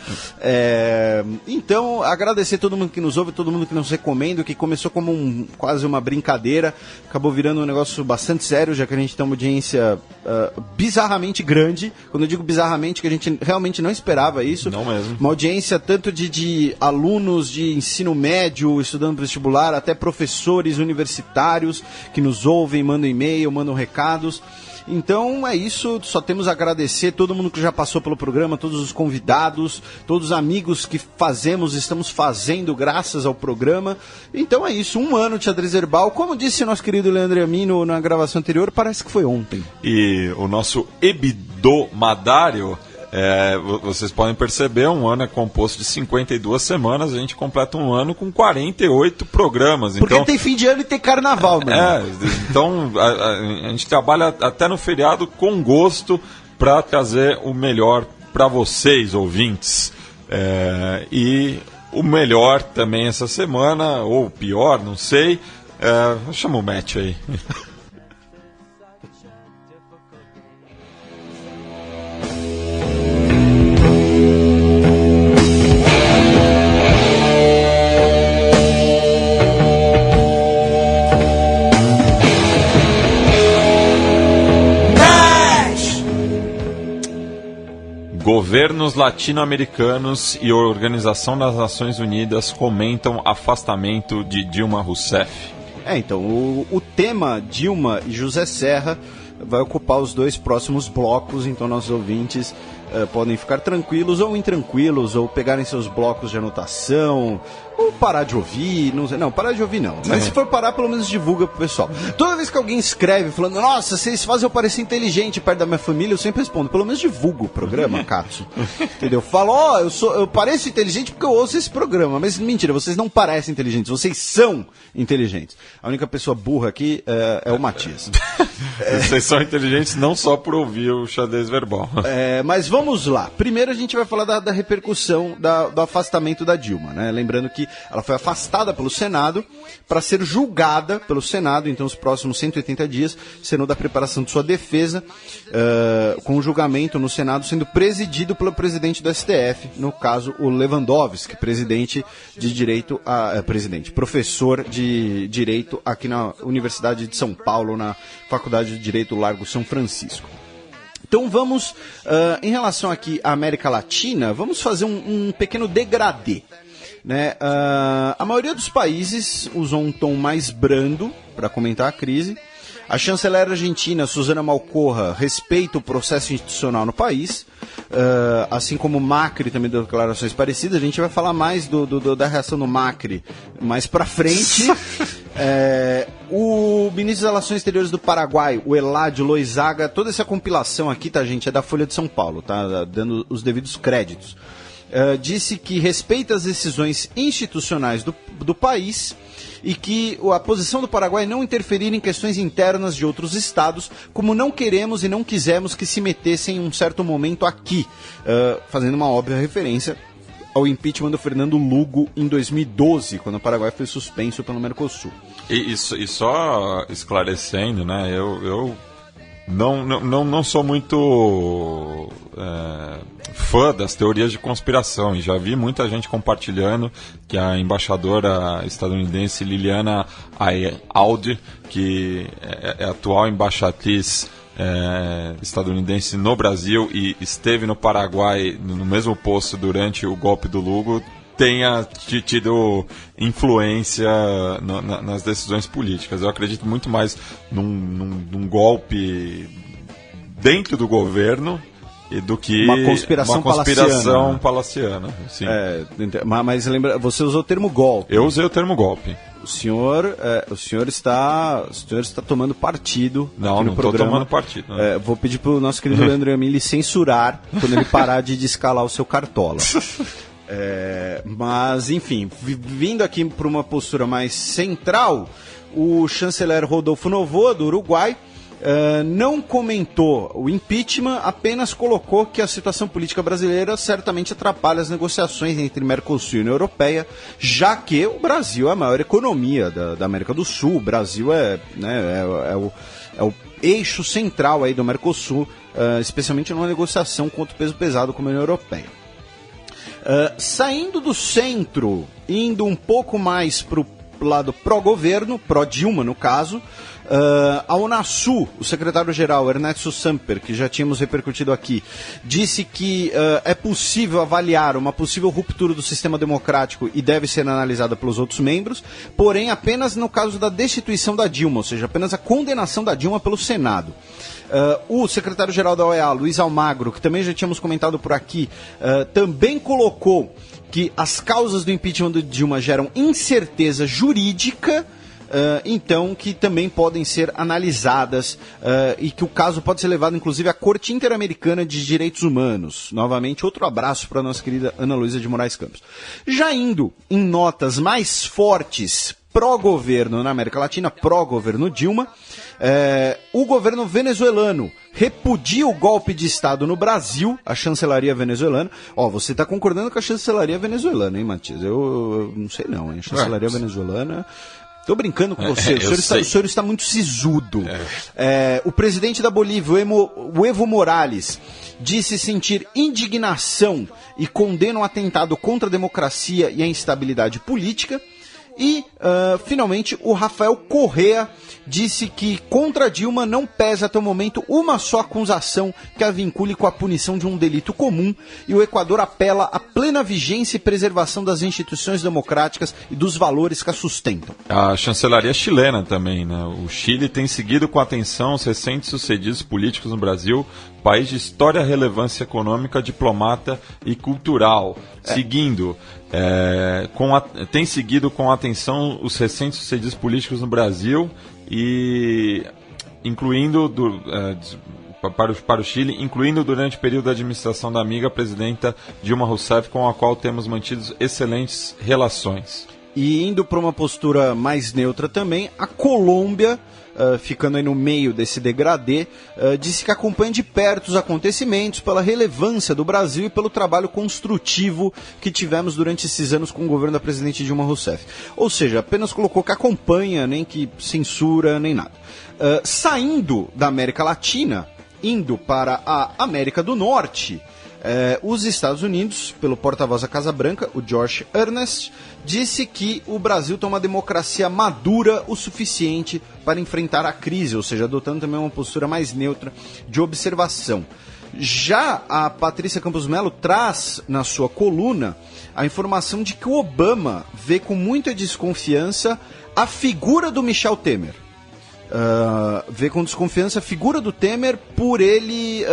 Então, agradecer todo mundo que nos ouve, todo mundo que nos recomenda, que começou como quase quase uma brincadeira, acabou virando um negócio bastante sério, já que a gente tem uma audiência bizarramente grande. Quando eu digo bizarramente, que a gente realmente não esperava isso. Não mesmo. Uma audiência tanto de alunos de ensino médio estudando vestibular, até professores universitários que nos ouvem, mandam e-mail, mandam recados. Então é isso, só temos a agradecer todo mundo que já passou pelo programa, todos os convidados, todos os amigos que estamos fazendo graças ao programa. Então é isso, 1 ano de Xadrez Verbal. Como disse o nosso querido Leandro Amino na gravação anterior, parece que foi ontem. E o nosso hebdomadário, vocês podem perceber, 1 ano é composto de 52 semanas, a gente completa 1 ano com 48 programas. Porque então, tem fim de ano e tem carnaval, mano. Então a gente trabalha até no feriado com gosto para trazer o melhor para vocês, ouvintes. E o melhor também essa semana, ou o pior, não sei. Chama o Matt aí. Governos latino-americanos e a Organização das Nações Unidas comentam afastamento de Dilma Rousseff. Então, o tema Dilma e José Serra vai ocupar os 2 próximos blocos, então nossos ouvintes podem ficar tranquilos ou intranquilos, ou pegarem seus blocos de anotação, ou parar de ouvir, não, parar de ouvir não. Mas se for parar, pelo menos divulga pro pessoal. Toda vez que alguém escreve falando, nossa, vocês fazem eu parecer inteligente perto da minha família, eu sempre respondo, pelo menos divulga o programa, Katsu. Entendeu? Falo, eu pareço inteligente porque eu ouço esse programa, mas mentira, vocês não parecem inteligentes, vocês são inteligentes. A única pessoa burra aqui é o Matias. Vocês são inteligentes não só por ouvir o Xadrez Verbal. Mas vamos lá. Primeiro a gente vai falar da repercussão do afastamento da Dilma, né? Lembrando que ela foi afastada pelo Senado para ser julgada pelo Senado, então os próximos 180 dias, sendo da preparação de sua defesa, com o julgamento no Senado sendo presidido pelo presidente do STF, no caso o Lewandowski, professor de Direito aqui na Universidade de São Paulo, na Faculdade de Direito Largo São Francisco. Então vamos, em relação aqui à América Latina, vamos fazer um pequeno degradê. Né? A maioria dos países usou um tom mais brando para comentar a crise. A chanceler argentina, Susana Malcorra, respeita o processo institucional no país, assim como o Macri também deu declarações parecidas. A gente vai falar mais da reação do Macri mais para frente. O ministro das Relações Exteriores do Paraguai, o Eladio Loizaga, toda essa compilação aqui, tá, gente, é da Folha de São Paulo, tá, dando os devidos créditos. Disse que respeita as decisões institucionais do país e que a posição do Paraguai não interferir em questões internas de outros estados, como não queremos e não quisemos que se metessem em um certo momento aqui, fazendo uma óbvia referência ao impeachment do Fernando Lugo em 2012, quando o Paraguai foi suspenso pelo Mercosul. E só esclarecendo, né, eu não sou muito fã das teorias de conspiração, e já vi muita gente compartilhando que a embaixadora estadunidense Liliana Audi, que é atual embaixatriz estadunidense no Brasil e esteve no Paraguai no mesmo posto durante o golpe do Lugo, tenha tido influência nas decisões políticas. Eu acredito muito mais num golpe dentro do governo do que uma conspiração palaciana. Sim. Mas lembra, você usou o termo golpe. Eu usei o termo golpe. O senhor está tomando partido. Não estou tomando partido. Vou pedir para o nosso querido Leandro Amin chancelar quando ele parar de descalar o seu cartola. Mas, enfim, vindo aqui para uma postura mais central, o chanceler Rodolfo Novoa, do Uruguai, não comentou o impeachment, apenas colocou que a situação política brasileira certamente atrapalha as negociações entre Mercosul e União Europeia, já que o Brasil é a maior economia da América do Sul. O Brasil é o eixo central aí do Mercosul, especialmente numa negociação contra o peso pesado como a União Europeia. Saindo do centro, indo um pouco mais para o lado pró-governo, pró-Dilma no caso. A Unasul, o secretário-geral Ernesto Samper, que já tínhamos repercutido aqui, disse que é possível avaliar uma possível ruptura do sistema democrático e deve ser analisada pelos outros membros, porém apenas no caso da destituição da Dilma, ou seja, apenas a condenação da Dilma pelo Senado. O secretário-geral da OEA, Luiz Almagro, que também já tínhamos comentado por aqui, também colocou que as causas do impeachment de Dilma geram incerteza jurídica, então que também podem ser analisadas e que o caso pode ser levado inclusive à Corte Interamericana de Direitos Humanos. Novamente, outro abraço para a nossa querida Ana Luísa de Moraes Campos. Já indo em notas mais fortes pró-governo na América Latina, pró-governo Dilma, o governo venezuelano repudia o golpe de Estado no Brasil, a chancelaria venezuelana. Você está concordando com a chancelaria venezuelana, hein, Matias? Eu não sei não, hein? A chancelaria venezuelana... Estou brincando com você, o senhor está muito sisudo. O presidente da Bolívia, o Evo Morales, disse sentir indignação e condena um atentado contra a democracia e a instabilidade política. E, finalmente, o Rafael Correa disse que contra Dilma não pesa até o momento uma só acusação que a vincule com a punição de um delito comum, e o Equador apela à plena vigência e preservação das instituições democráticas e dos valores que a sustentam. A chancelaria chilena também, né? O Chile tem seguido com atenção os recentes sucedidos políticos no Brasil, país de história, relevância econômica, diplomata e cultural. Tem seguido com atenção os recentes sucedidos políticos no Brasil, e incluindo para o Chile, incluindo durante o período da administração da amiga presidenta Dilma Rousseff, com a qual temos mantido excelentes relações. E indo para uma postura mais neutra também, a Colômbia, ficando aí no meio desse degradê, disse que acompanha de perto os acontecimentos pela relevância do Brasil e pelo trabalho construtivo que tivemos durante esses anos com o governo da presidente Dilma Rousseff. Ou seja, apenas colocou que acompanha, nem que censura, nem nada. Saindo da América Latina, indo para a América do Norte, os Estados Unidos, pelo porta-voz da Casa Branca, o Josh Earnest, disse que o Brasil tem uma democracia madura o suficiente para enfrentar a crise, ou seja, adotando também uma postura mais neutra de observação. Já a Patrícia Campos Melo traz na sua coluna a informação de que o Obama vê com muita desconfiança a figura do Michel Temer. Vê com desconfiança a figura do Temer por ele...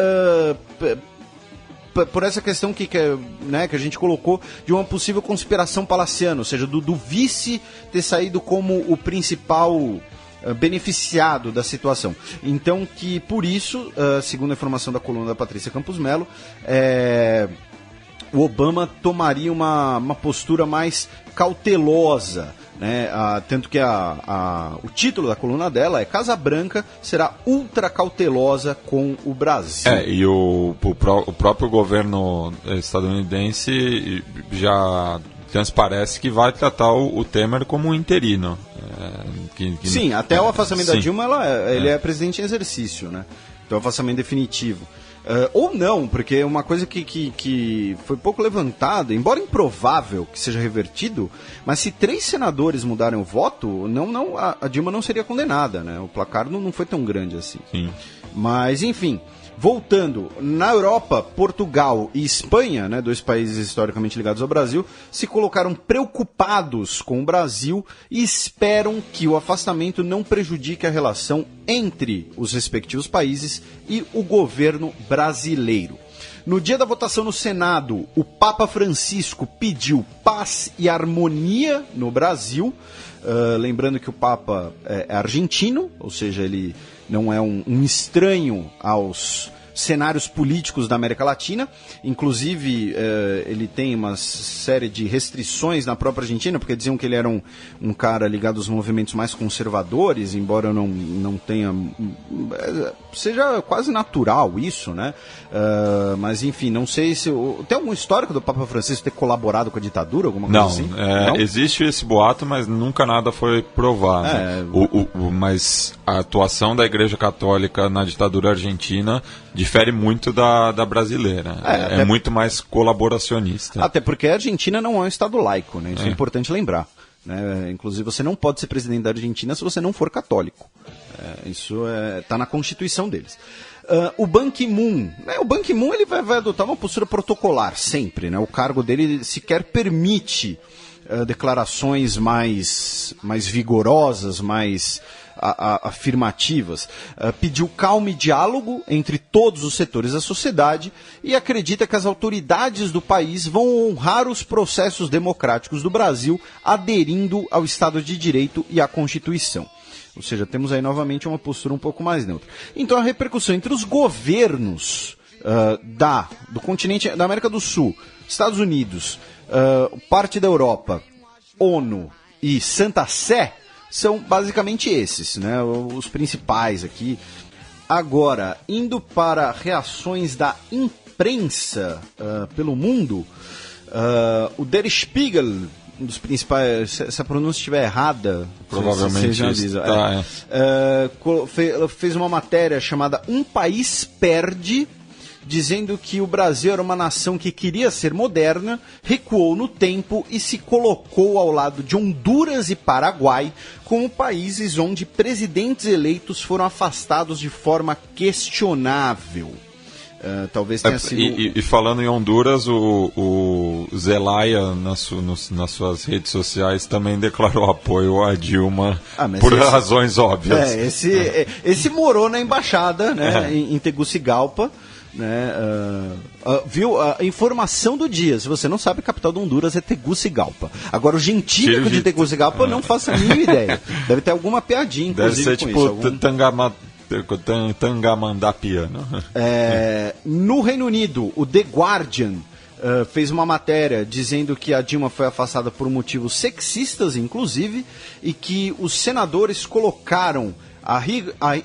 por essa questão que a gente colocou de uma possível conspiração palaciana, ou seja, do vice ter saído como o principal beneficiado da situação. Então, que por isso, segundo a informação da coluna da Patrícia Campos Melo, o Obama tomaria uma postura mais cautelosa, né? Tanto que o título da coluna dela é Casa Branca será ultra cautelosa com o Brasil. E o próprio governo estadunidense já transparece que vai tratar o Temer como um interino. Sim, até o afastamento da Dilma ele é presidente em exercício, né? Então, afastamento definitivo. Ou não, porque uma coisa que foi pouco levantada, embora improvável que seja revertido, mas se 3 senadores mudarem o voto, a Dilma não seria condenada, né? O placar não foi tão grande assim. Sim. Mas, enfim, voltando, na Europa, Portugal e Espanha, né, 2 países historicamente ligados ao Brasil, se colocaram preocupados com o Brasil e esperam que o afastamento não prejudique a relação entre os respectivos países e o governo brasileiro. No dia da votação no Senado, o Papa Francisco pediu paz e harmonia no Brasil, lembrando que o Papa é argentino, ou seja, ele não é um estranho aos cenários políticos da América Latina. Inclusive, ele tem uma série de restrições na própria Argentina, porque diziam que ele era um cara ligado aos movimentos mais conservadores, embora não tenha... seja quase natural isso, né? Mas, enfim, não sei se... Tem algum histórico do Papa Francisco ter colaborado com a ditadura, alguma coisa assim? Não, existe esse boato, mas nunca nada foi provado. Mas a atuação da Igreja Católica na ditadura argentina difere muito da brasileira. É muito mais colaboracionista. Até porque a Argentina não é um estado laico, né? Isso é importante lembrar. né? Inclusive, você não pode ser presidente da Argentina se você não for católico. Isso está na Constituição deles. O Ban Ki-moon, o Ban Ki-moon ele vai adotar uma postura protocolar sempre, né? O cargo dele sequer permite declarações mais vigorosas, mais afirmativas. Pediu calma e diálogo entre todos os setores da sociedade e acredita que as autoridades do país vão honrar os processos democráticos do Brasil, aderindo ao Estado de Direito e à Constituição. Ou seja, temos aí novamente uma postura um pouco mais neutra. Então a repercussão entre os governos do continente da América do Sul, Estados Unidos, parte da Europa, ONU e Santa Sé são basicamente esses, né? Os principais aqui. Agora, indo para reações da imprensa pelo mundo, o Der Spiegel, um dos principais, se a pronúncia estiver errada, provavelmente já avisa, fez uma matéria chamada Um País Perde, dizendo que o Brasil era uma nação que queria ser moderna, recuou no tempo e se colocou ao lado de Honduras e Paraguai como países onde presidentes eleitos foram afastados de forma questionável. Talvez tenha sido... E falando em Honduras, o Zelaya, nas suas redes sociais, também declarou apoio a Dilma por razões óbvias. Esse morou na embaixada, né, em Tegucigalpa, né, viu a informação do dia. Se você não sabe, a capital de Honduras é Tegucigalpa. Agora, o gentílico de Tegucigalpa, não faço a mínima ideia. Deve ter alguma piadinha, inclusive. Deve ser tipo Tangamandapiano. No Reino Unido, o The Guardian fez uma matéria dizendo que a Dilma foi afastada por motivos sexistas, inclusive, e que os senadores colocaram a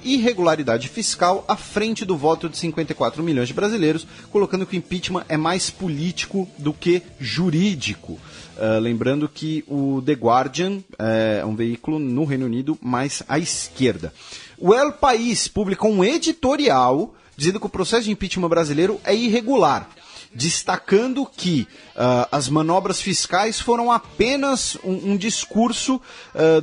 irregularidade fiscal à frente do voto de 54 milhões de brasileiros, colocando que o impeachment é mais político do que jurídico. Lembrando que o The Guardian é um veículo no Reino Unido mais à esquerda. O El País publicou um editorial dizendo que o processo de impeachment brasileiro é irregular, destacando que as manobras fiscais foram apenas um discurso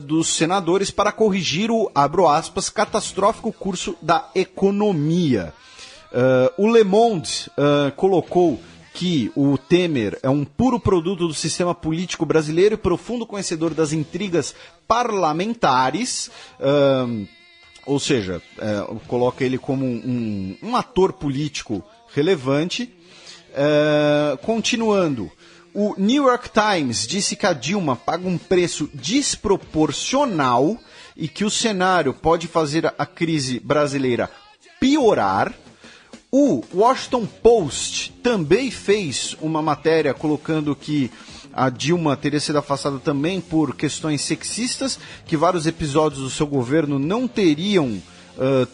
dos senadores para corrigir o, abro aspas, catastrófico curso da economia. O Le Monde colocou que o Temer é um puro produto do sistema político brasileiro e profundo conhecedor das intrigas parlamentares. Ou seja, coloca ele como um ator político relevante. Continuando, o New York Times disse que a Dilma paga um preço desproporcional e que o cenário pode fazer a crise brasileira piorar. O Washington Post também fez uma matéria colocando que a Dilma teria sido afastada também por questões sexistas, que vários episódios do seu governo não teriam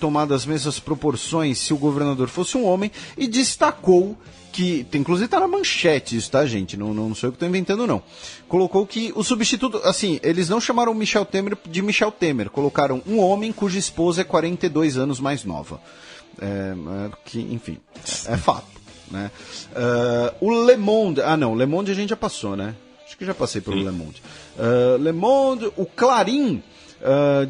tomado as mesmas proporções se o governador fosse um homem, e destacou que, inclusive está na manchete isso, tá, gente? Não sou eu que estou inventando, não. Colocou que o substituto, assim, eles não chamaram Michel Temer de Michel Temer, colocaram um homem cuja esposa é 42 anos mais nova. Que, enfim, é fato, né? O Le Monde, Le Monde a gente já passou, né? Acho que já passei pelo Le Monde. Le Monde, o Clarim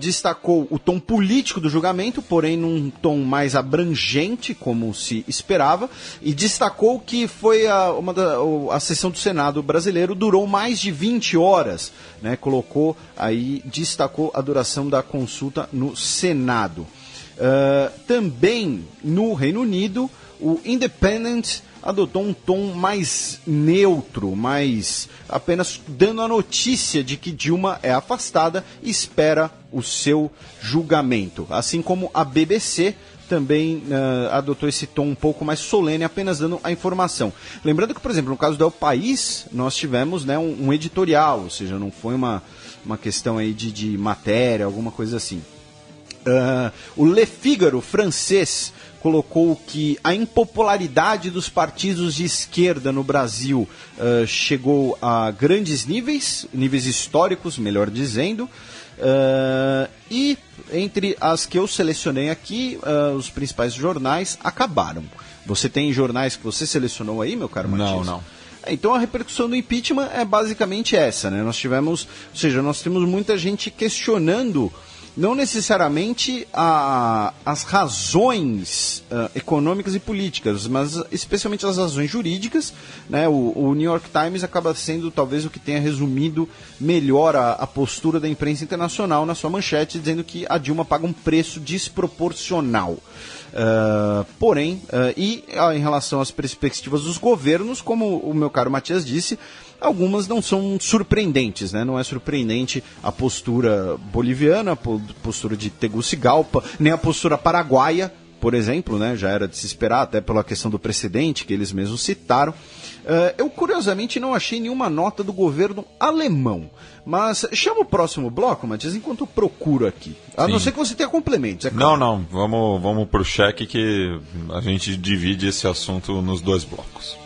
destacou o tom político do julgamento, porém num tom mais abrangente, como se esperava, e destacou que foi a sessão do Senado brasileiro durou mais de 20 horas, né? Destacou a duração da consulta no Senado. Também no Reino Unido, o Independent adotou um tom mais neutro, mais apenas dando a notícia de que Dilma é afastada e espera o seu julgamento. Assim como a BBC também adotou esse tom um pouco mais solene, apenas dando a informação. Lembrando que, por exemplo, no caso do El País, nós tivemos, né, um editorial, ou seja, não foi uma questão aí de matéria, alguma coisa assim. O Le Figaro francês colocou que a impopularidade dos partidos de esquerda no Brasil chegou a grandes níveis históricos, melhor dizendo, e entre as que eu selecionei aqui, os principais jornais acabaram. Você tem jornais que você selecionou aí, meu caro Matias? Não. Então a repercussão do impeachment é basicamente essa, né? Nós temos muita gente questionando não necessariamente as razões econômicas e políticas, mas especialmente as razões jurídicas, né? O New York Times acaba sendo talvez o que tenha resumido melhor a postura da imprensa internacional na sua manchete, dizendo que a Dilma paga um preço desproporcional. Porém, em relação às perspectivas dos governos, como o meu caro Matias disse, algumas não são surpreendentes, né? Não é surpreendente a postura boliviana, a postura de Tegucigalpa, nem a postura paraguaia, por exemplo, né? Já era de se esperar, até pela questão do precedente que eles mesmos citaram. Eu, curiosamente, não achei nenhuma nota do governo alemão. Mas chama o próximo bloco, Matias, enquanto eu procuro aqui. A não ser que você tenha complementos, é claro. Não. Vamos pro cheque que a gente divide esse assunto nos 2 blocos.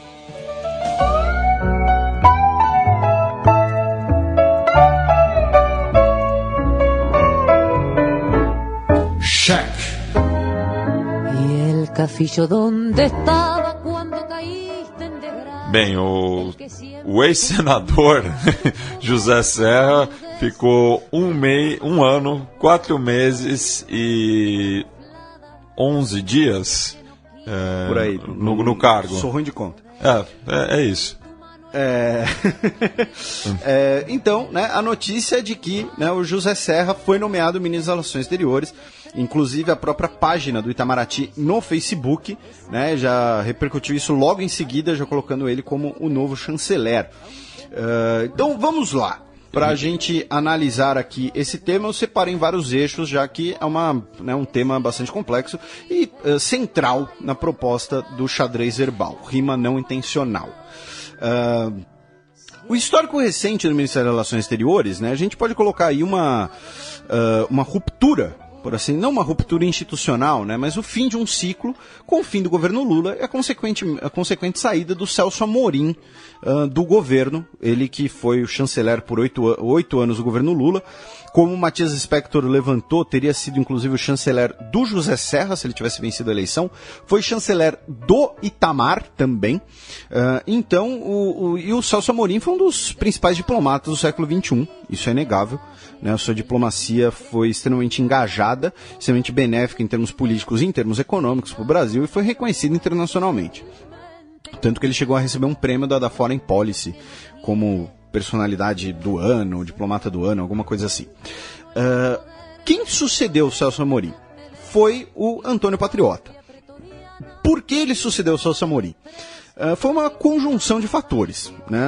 Cheque. E el cafillo donde estava quando caíste em desgraça. Bem, o ex-senador José Serra ficou 1 ano, 4 meses e 11 dias por aí, no cargo. Sou ruim de conta. É isso. Então, né, a notícia é de que, né, o José Serra foi nomeado ministro das Relações Exteriores. Inclusive a própria página do Itamaraty no Facebook, né, já repercutiu isso logo em seguida, já colocando ele como o novo chanceler. Então vamos lá. Para a gente analisar aqui esse tema, eu separei em vários eixos, já que é um tema bastante complexo e central na proposta do xadrez verbal, rima não intencional. O histórico recente do Ministério das Relações Exteriores, né, a gente pode colocar aí uma ruptura, por assim, não uma ruptura institucional, né, mas o fim de um ciclo com o fim do governo Lula e a consequente saída do Celso Amorim do governo, ele que foi o chanceler por 8 anos do governo Lula. Como o Matias Spector levantou, teria sido inclusive o chanceler do José Serra, se ele tivesse vencido a eleição. Foi chanceler do Itamar também. Então, o Celso Amorim foi um dos principais diplomatas do século XXI, isso é inegável. Né? A sua diplomacia foi extremamente engajada, extremamente benéfica em termos políticos e em termos econômicos para o Brasil e foi reconhecida internacionalmente. Tanto que ele chegou a receber um prêmio da Foreign Policy como personalidade do ano, diplomata do ano, alguma coisa assim. Quem sucedeu o Celso Amorim foi o Antônio Patriota. Por que ele sucedeu o Celso Amorim? Foi uma conjunção de fatores, né?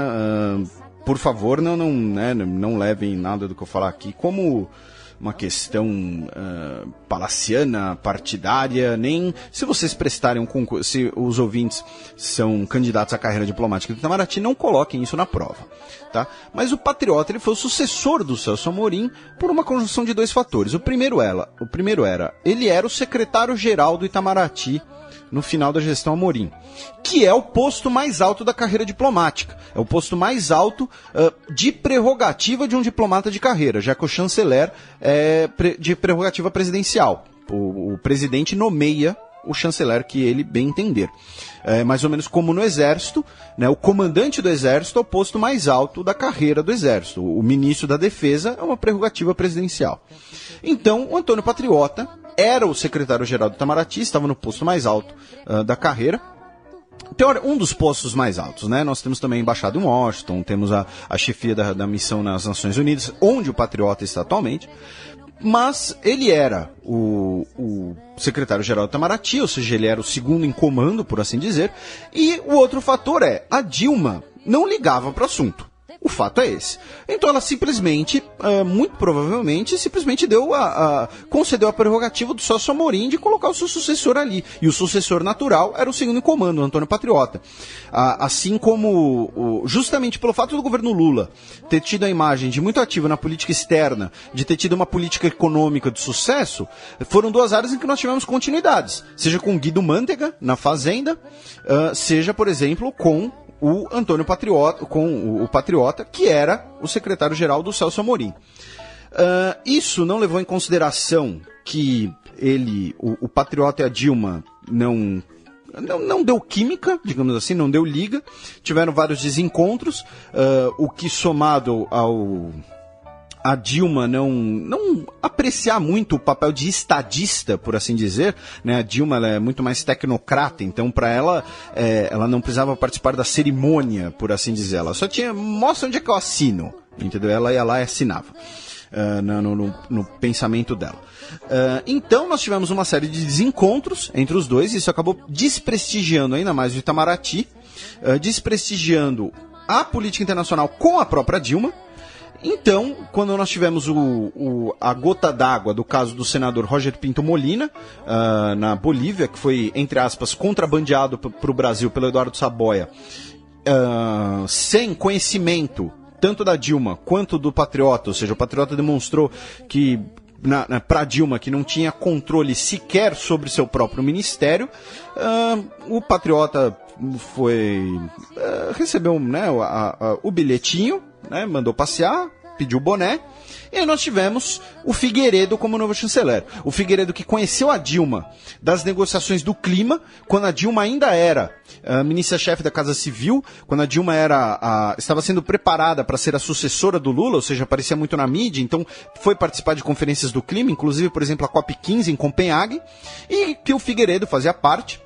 Por favor, não levem nada do que eu falar aqui como uma questão palaciana, partidária, nem se vocês prestarem um concurso, se os ouvintes são candidatos à carreira diplomática do Itamaraty, não coloquem isso na prova, tá? Mas o Patriota, ele foi o sucessor do Celso Amorim por uma conjunção de 2 fatores. O primeiro era, ele era o secretário-geral do Itamaraty no final da gestão Amorim, que é o posto mais alto da carreira diplomática, é o posto mais alto de prerrogativa de um diplomata de carreira, já que o chanceler é de prerrogativa presidencial. O presidente nomeia o chanceler que ele bem entender. Mais ou menos como no Exército, né, o comandante do Exército é o posto mais alto da carreira do Exército. O ministro da Defesa é uma prerrogativa presidencial. Então, o Antônio Patriota era o secretário-geral do Itamaraty, estava no posto mais alto da carreira. Então, um dos postos mais altos, né? Nós temos também a embaixada em Washington, temos a chefia da missão nas Nações Unidas, onde o Patriota está atualmente. Mas ele era o secretário-geral do Itamaraty, ou seja, ele era o segundo em comando, por assim dizer. E o outro fator a Dilma não ligava para o assunto. O fato é esse. Então ela simplesmente, muito provavelmente, concedeu a prerrogativa do Celso Amorim de colocar o seu sucessor ali. E o sucessor natural era o segundo em comando, o Antônio Patriota. Assim como, justamente pelo fato do governo Lula ter tido a imagem de muito ativo na política externa, de ter tido uma política econômica de sucesso, foram 2 áreas em que nós tivemos continuidades. Seja com Guido Mantega, na Fazenda, seja, por exemplo, com o Antônio Patriota, com o Patriota, que era o secretário-geral do Celso Amorim. Isso não levou em consideração que o Patriota e a Dilma não não deu química, digamos assim, não deu liga, tiveram vários desencontros, o que somado a Dilma não apreciar muito o papel de estadista, por assim dizer, né? A Dilma ela é muito mais tecnocrata, então para ela, ela não precisava participar da cerimônia, por assim dizer, ela só mostra onde é que eu assino, entendeu? Ela ia lá e assinava. No pensamento dela. Então nós tivemos uma série de desencontros entre os dois, e isso acabou desprestigiando ainda mais o Itamaraty, desprestigiando a política internacional com a própria Dilma. Então, quando nós tivemos a gota d'água do caso do senador Roger Pinto Molina, na Bolívia, que foi, entre aspas, contrabandeado para o Brasil pelo Eduardo Saboia, sem conhecimento tanto da Dilma quanto do Patriota, ou seja, o Patriota demonstrou que para Dilma, que não tinha controle sequer sobre seu próprio ministério, o Patriota recebeu, né, o bilhetinho, né, mandou passear, pediu o boné, e aí nós tivemos o Figueiredo como novo chanceler. O Figueiredo que conheceu a Dilma das negociações do clima, quando a Dilma ainda era ministra-chefe da Casa Civil, quando a Dilma estava sendo preparada para ser a sucessora do Lula, ou seja, aparecia muito na mídia, então foi participar de conferências do clima, inclusive, por exemplo, a COP15 em Copenhague, e que o Figueiredo fazia parte,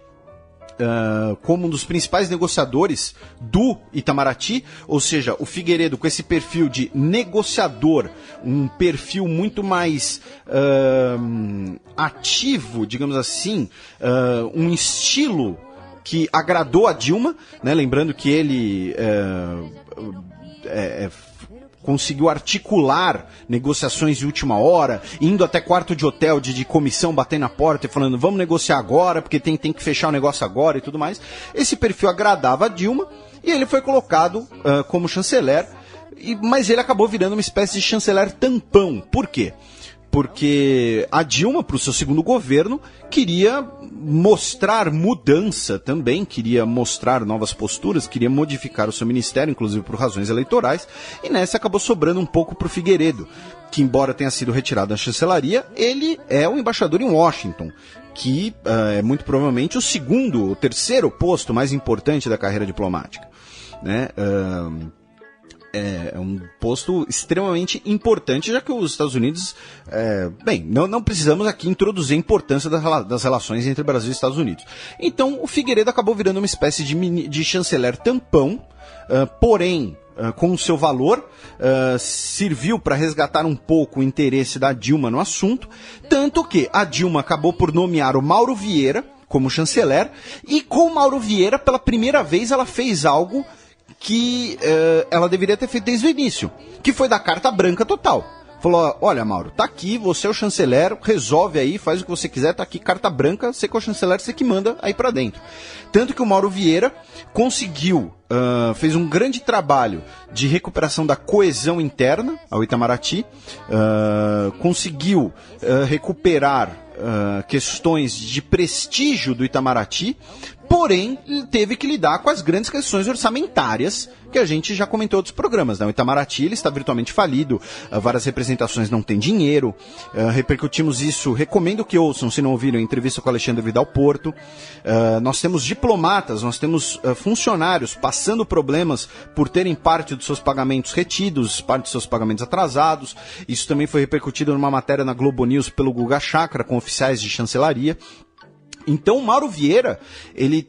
como um dos principais negociadores do Itamaraty, ou seja, o Figueiredo com esse perfil de negociador, um perfil muito mais ativo, digamos assim, um estilo que agradou a Dilma, né? Lembrando que ele conseguiu articular negociações de última hora, indo até quarto de hotel de comissão, batendo na porta e falando, vamos negociar agora, porque tem que fechar o negócio agora e tudo mais. Esse perfil agradava a Dilma e ele foi colocado como chanceler, mas ele acabou virando uma espécie de chanceler tampão. Por quê? Porque a Dilma, para o seu segundo governo, queria mostrar mudança também, queria mostrar novas posturas, queria modificar o seu ministério, inclusive por razões eleitorais, e nessa acabou sobrando um pouco para o Figueiredo, que embora tenha sido retirado da chancelaria, ele é o embaixador em Washington, que é muito provavelmente o terceiro posto mais importante da carreira diplomática, né? É um posto extremamente importante, já que os Estados Unidos... não precisamos aqui introduzir a importância das relações entre Brasil e Estados Unidos. Então, o Figueiredo acabou virando uma espécie de chanceler tampão, porém, com o seu valor, serviu para resgatar um pouco o interesse da Dilma no assunto, tanto que a Dilma acabou por nomear o Mauro Vieira como chanceler, e com o Mauro Vieira, pela primeira vez, ela fez algo que ela deveria ter feito desde o início, que foi dar carta branca total. Falou, olha, Mauro, tá aqui, você é o chanceler, resolve aí, faz o que você quiser, tá aqui, carta branca, você que é o chanceler, você que manda aí pra dentro. Tanto que o Mauro Vieira conseguiu, fez um grande trabalho de recuperação da coesão interna ao Itamaraty, conseguiu recuperar questões de prestígio do Itamaraty, porém, teve que lidar com as grandes questões orçamentárias que a gente já comentou em outros programas, né? O Itamaraty ele está virtualmente falido, várias representações não têm dinheiro, repercutimos isso, recomendo que ouçam, se não ouviram, a entrevista com o Alexandre Vidal Porto. Nós temos diplomatas, nós temos funcionários passando problemas por terem parte dos seus pagamentos retidos, parte dos seus pagamentos atrasados. Isso também foi repercutido numa matéria na Globo News pelo Guga Chakra, com oficiais de chancelaria. Então o Mauro Vieira, ele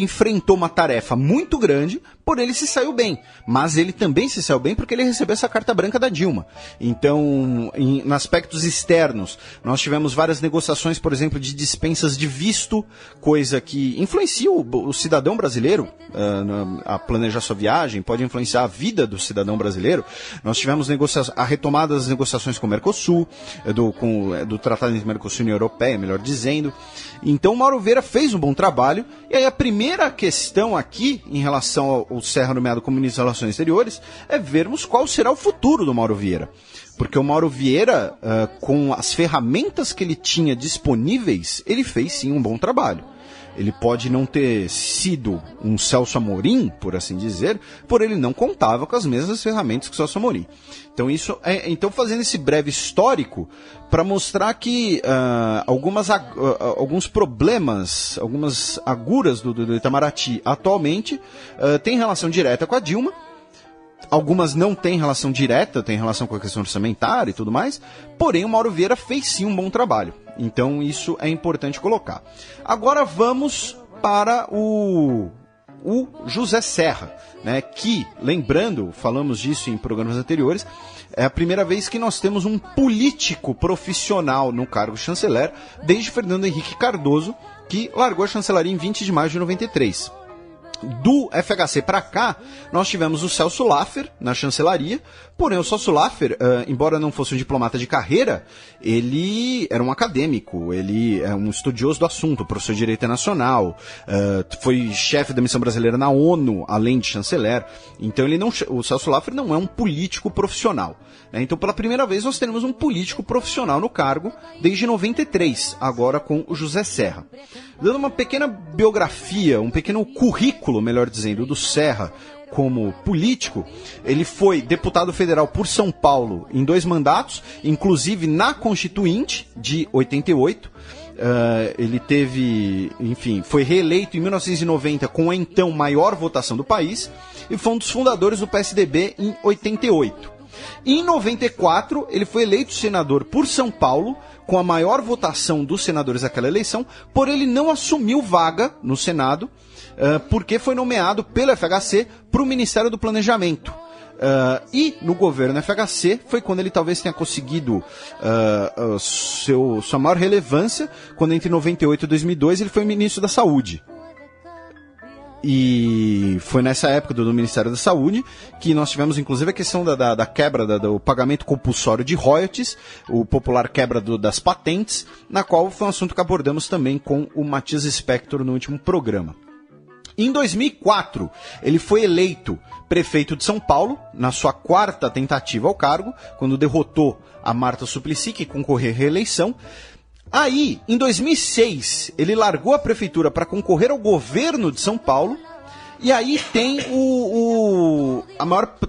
enfrentou uma tarefa muito grande, porém ele se saiu bem. Mas ele também se saiu bem porque ele recebeu essa carta branca da Dilma. Então, em aspectos externos, nós tivemos várias negociações, por exemplo, de dispensas de visto, coisa que influencia o cidadão brasileiro a planejar sua viagem, pode influenciar a vida do cidadão brasileiro. Nós tivemos a retomada das negociações com o Mercosul, do Tratado entre Mercosul e União Europeia, melhor dizendo. Então o Mauro Vieira fez um bom trabalho, e aí a primeira questão aqui, em relação ao Serra nomeado como ministro das Relações Exteriores, é vermos qual será o futuro do Mauro Vieira. Porque o Mauro Vieira, com as ferramentas que ele tinha disponíveis, ele fez sim um bom trabalho. Ele pode não ter sido um Celso Amorim, por assim dizer, por ele não contava com as mesmas ferramentas que o Celso Amorim. Então fazendo esse breve histórico para mostrar que alguns problemas, algumas aguras do Itamaraty atualmente têm relação direta com a Dilma. Algumas não têm relação direta, têm relação com a questão orçamentária e tudo mais, porém o Mauro Vieira fez sim um bom trabalho. Então isso é importante colocar. Agora vamos para o José Serra, né, que, lembrando, falamos disso em programas anteriores, é a primeira vez que nós temos um político profissional no cargo de chanceler, desde Fernando Henrique Cardoso, que largou a chancelaria em 20 de maio de 93. Do FHC para cá, nós tivemos o Celso Laffer na chancelaria, porém o Celso Laffer, embora não fosse um diplomata de carreira, ele era um acadêmico, ele é um estudioso do assunto, professor de Direito Internacional, foi chefe da missão brasileira na ONU, além de chanceler. Então o Celso Laffer não é um político profissional. Né? Então pela primeira vez nós teremos um político profissional no cargo, desde 93, agora com o José Serra. Dando uma pequena biografia, um pequeno currículo, melhor dizendo, do Serra como político, ele foi deputado federal por São Paulo em 2 mandatos, inclusive na Constituinte de 88. Ele teve, enfim, foi reeleito em 1990 com a então maior votação do país e foi um dos fundadores do PSDB em 88. Em 94, ele foi eleito senador por São Paulo, com a maior votação dos senadores daquela eleição, porém ele não assumiu vaga no Senado, porque foi nomeado pelo FHC para o Ministério do Planejamento. E no governo FHC foi quando ele talvez tenha conseguido sua maior relevância, quando entre 98 e 2002 ele foi ministro da Saúde. E foi nessa época do Ministério da Saúde que nós tivemos inclusive a questão da quebra do pagamento compulsório de royalties, o popular quebra das patentes, na qual foi um assunto que abordamos também com o Matias Spector no último programa. Em 2004, ele foi eleito prefeito de São Paulo, na sua 4ª tentativa ao cargo, quando derrotou a Marta Suplicy, que concorreu à reeleição. Aí, em 2006, ele largou a prefeitura para concorrer ao governo de São Paulo. E aí tem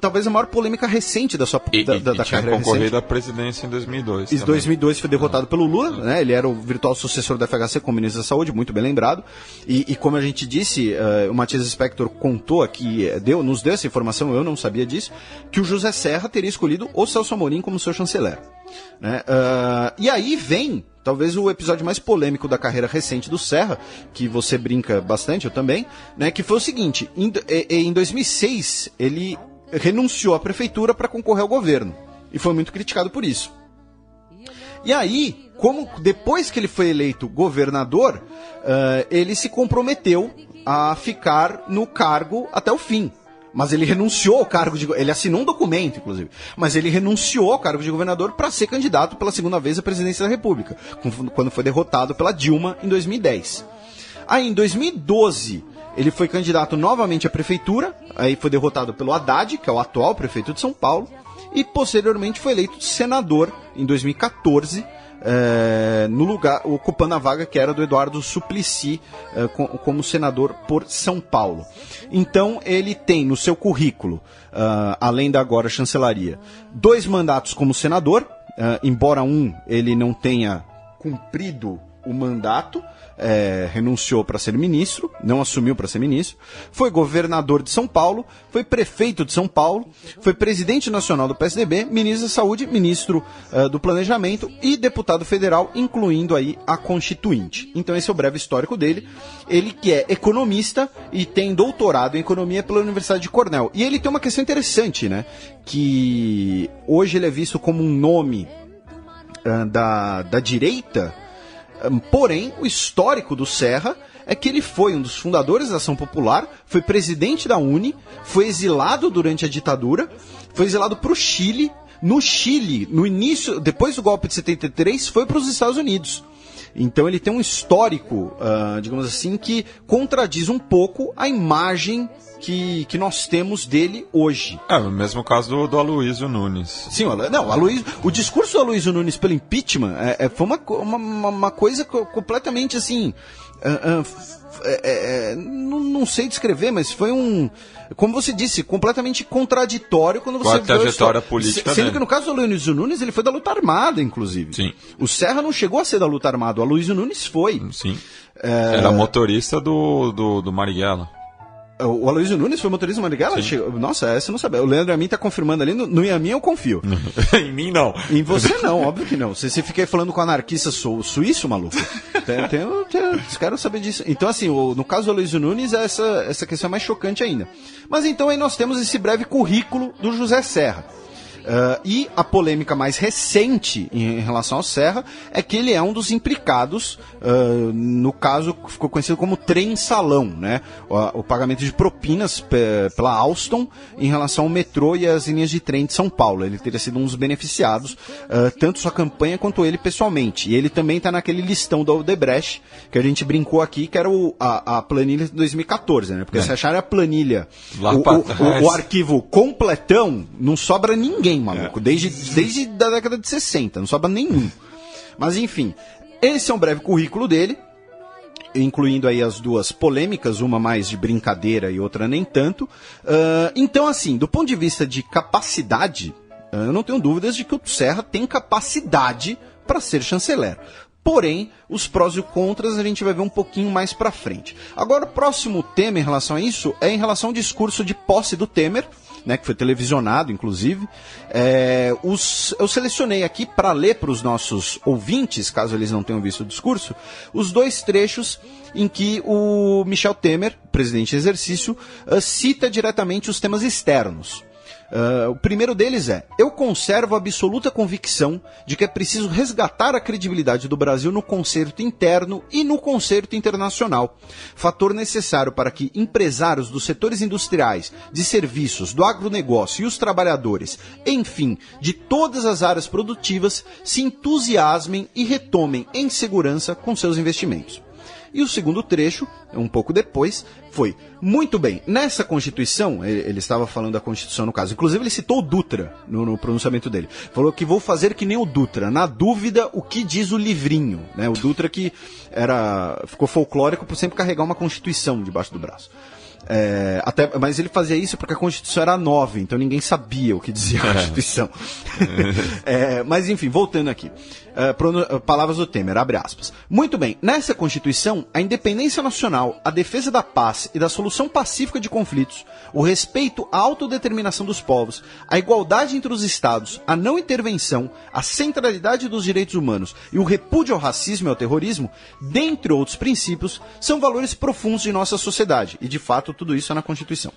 talvez a maior polêmica recente da carreira tinha concorrido à presidência em 2002. Em 2002 foi derrotado pelo Lula, né? Ele era o virtual sucessor da FHC como ministro da Saúde, muito bem lembrado. E como a gente disse, o Matias Spector contou aqui, nos deu essa informação, eu não sabia disso, que o José Serra teria escolhido o Celso Amorim como seu chanceler. Né? E aí vem talvez o episódio mais polêmico da carreira recente do Serra, que você brinca bastante, eu também, né, que foi o seguinte, em 2006 ele renunciou à prefeitura para concorrer ao governo, e foi muito criticado por isso. E aí, como depois que ele foi eleito governador, ele se comprometeu a ficar no cargo até o fim. Mas ele renunciou ao cargo ele assinou um documento, inclusive, mas ele renunciou ao cargo de governador para ser candidato pela segunda vez à presidência da República, quando foi derrotado pela Dilma em 2010. Aí, em 2012, ele foi candidato novamente à prefeitura, aí foi derrotado pelo Haddad, que é o atual prefeito de São Paulo, e posteriormente foi eleito senador em 2014, no lugar, ocupando a vaga que era do Eduardo Suplicy como senador por São Paulo. Então ele tem no seu currículo, além da agora chancelaria, 2 mandatos como senador, embora ele não tenha cumprido o mandato, renunciou para ser ministro, não assumiu para ser ministro, foi governador de São Paulo, foi prefeito de São Paulo, foi presidente nacional do PSDB, ministro da Saúde, ministro do Planejamento e deputado federal, incluindo aí a Constituinte. Então esse é o breve histórico dele. Ele que é economista e tem doutorado em economia pela Universidade de Cornell. E ele tem uma questão interessante, né? Que hoje ele é visto como um nome da direita. Porém, o histórico do Serra é que ele foi um dos fundadores da Ação Popular, foi presidente da UNE, foi exilado durante a ditadura, foi exilado para o Chile. No Chile, no início, depois do golpe de 73, foi para os Estados Unidos. Então ele tem um histórico, digamos assim, que contradiz um pouco a imagem que nós temos dele hoje. O mesmo caso do Aloysio Nunes. Sim, o discurso do Aloysio Nunes pelo impeachment foi uma coisa completamente assim, não sei descrever, mas foi como você disse, completamente contraditório quando você vê a trajetória política sendo dele. que no caso do Aloysio Nunes, ele foi da luta armada, inclusive. Sim. O Serra não chegou a ser da luta armada, o Aloysio Nunes foi. Sim. Era motorista do Marighella. O Aloysio Nunes foi motorista do Marighella? Nossa, essa eu não sabia. O Leandro Amin tá confirmando ali. No Yamin eu confio. Em mim, não. Em você não, óbvio que não. Você fica aí falando com anarquista suíço, maluco. Quero saber disso. Então, assim, no caso do Aloysio Nunes, essa questão é mais chocante ainda. Mas então aí nós temos esse breve currículo do José Serra. E a polêmica mais recente em relação ao Serra é que ele é um dos implicados no caso que ficou conhecido como trem-salão, né? O pagamento de propinas pela Alstom em relação ao metrô e às linhas de trem de São Paulo. Ele teria sido um dos beneficiados, tanto sua campanha quanto ele pessoalmente. E ele também está naquele listão da Odebrecht, que a gente brincou aqui, que era a planilha de 2014, né? Porque se acharem a planilha, o arquivo completão, não sobra ninguém, maluco, desde a década de 60, não sobra nenhum. Mas enfim, esse é um breve currículo dele, incluindo aí as duas polêmicas, uma mais de brincadeira e outra nem tanto. Então, assim, do ponto de vista de capacidade, eu não tenho dúvidas de que o Serra tem capacidade para ser chanceler. Porém, os prós e os contras a gente vai ver um pouquinho mais pra frente. Agora, o próximo tema em relação a isso é em relação ao discurso de posse do Temer, né, que foi televisionado, inclusive. Eu selecionei aqui para ler para os nossos ouvintes, caso eles não tenham visto o discurso, os dois trechos em que o Michel Temer, presidente em exercício, cita diretamente os temas externos. O primeiro deles é: eu conservo a absoluta convicção de que é preciso resgatar a credibilidade do Brasil no concerto interno e no concerto internacional, fator necessário para que empresários dos setores industriais, de serviços, do agronegócio e os trabalhadores, enfim, de todas as áreas produtivas, se entusiasmem e retomem em segurança com seus investimentos. E o segundo trecho, um pouco depois, foi: muito bem, nessa Constituição, ele estava falando da Constituição no caso, inclusive ele citou o Dutra no pronunciamento dele, falou que vou fazer que nem o Dutra, na dúvida o que diz o livrinho, né? O Dutra que ficou folclórico por sempre carregar uma Constituição debaixo do braço. Mas ele fazia isso porque a Constituição era nova, então ninguém sabia o que dizia a Constituição. Mas enfim, voltando aqui. Palavras do Temer, abre aspas. Muito bem, nessa Constituição, a independência nacional, a defesa da paz e da solução pacífica de conflitos, o respeito à autodeterminação dos povos, a igualdade entre os estados, a não intervenção, a centralidade dos direitos humanos e o repúdio ao racismo e ao terrorismo, dentre outros princípios, são valores profundos de nossa sociedade. E, de fato, tudo isso é na Constituição.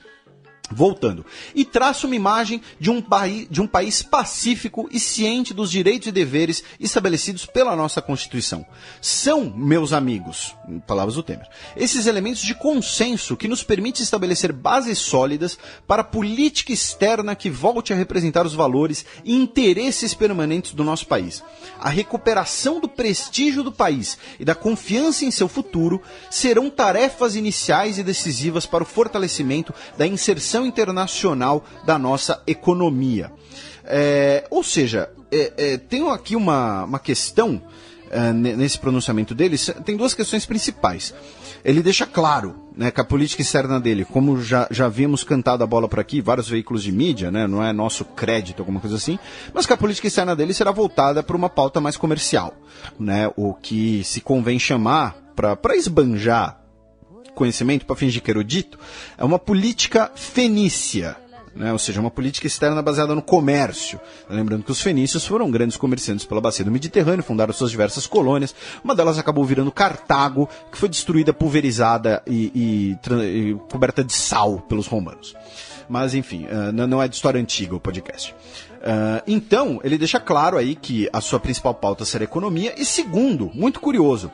Voltando, e traça uma imagem de um país pacífico e ciente dos direitos e deveres estabelecidos pela nossa Constituição. São, meus amigos, palavras do Temer, esses elementos de consenso que nos permite estabelecer bases sólidas para a política externa que volte a representar os valores e interesses permanentes do nosso país. A recuperação do prestígio do país e da confiança em seu futuro serão tarefas iniciais e decisivas para o fortalecimento da inserção internacional da nossa economia. Ou seja, tem aqui uma questão nesse pronunciamento deles, tem duas questões principais. Ele deixa claro, né, que a política externa dele, como já havíamos cantado a bola por aqui, vários veículos de mídia, né, não é nosso crédito, alguma coisa assim, mas que a política externa dele será voltada para uma pauta mais comercial, né, o que se convém chamar, para esbanjar conhecimento, para fingir que erudito, é uma política fenícia, né? Ou seja, uma política externa baseada no comércio. Lembrando que os fenícios foram grandes comerciantes pela bacia do Mediterrâneo, fundaram suas diversas colônias, uma delas acabou virando Cartago, que foi destruída, pulverizada e coberta de sal pelos romanos. Mas enfim, não é de história antiga o podcast. Então, ele deixa claro aí que a sua principal pauta será a economia, e segundo, muito curioso,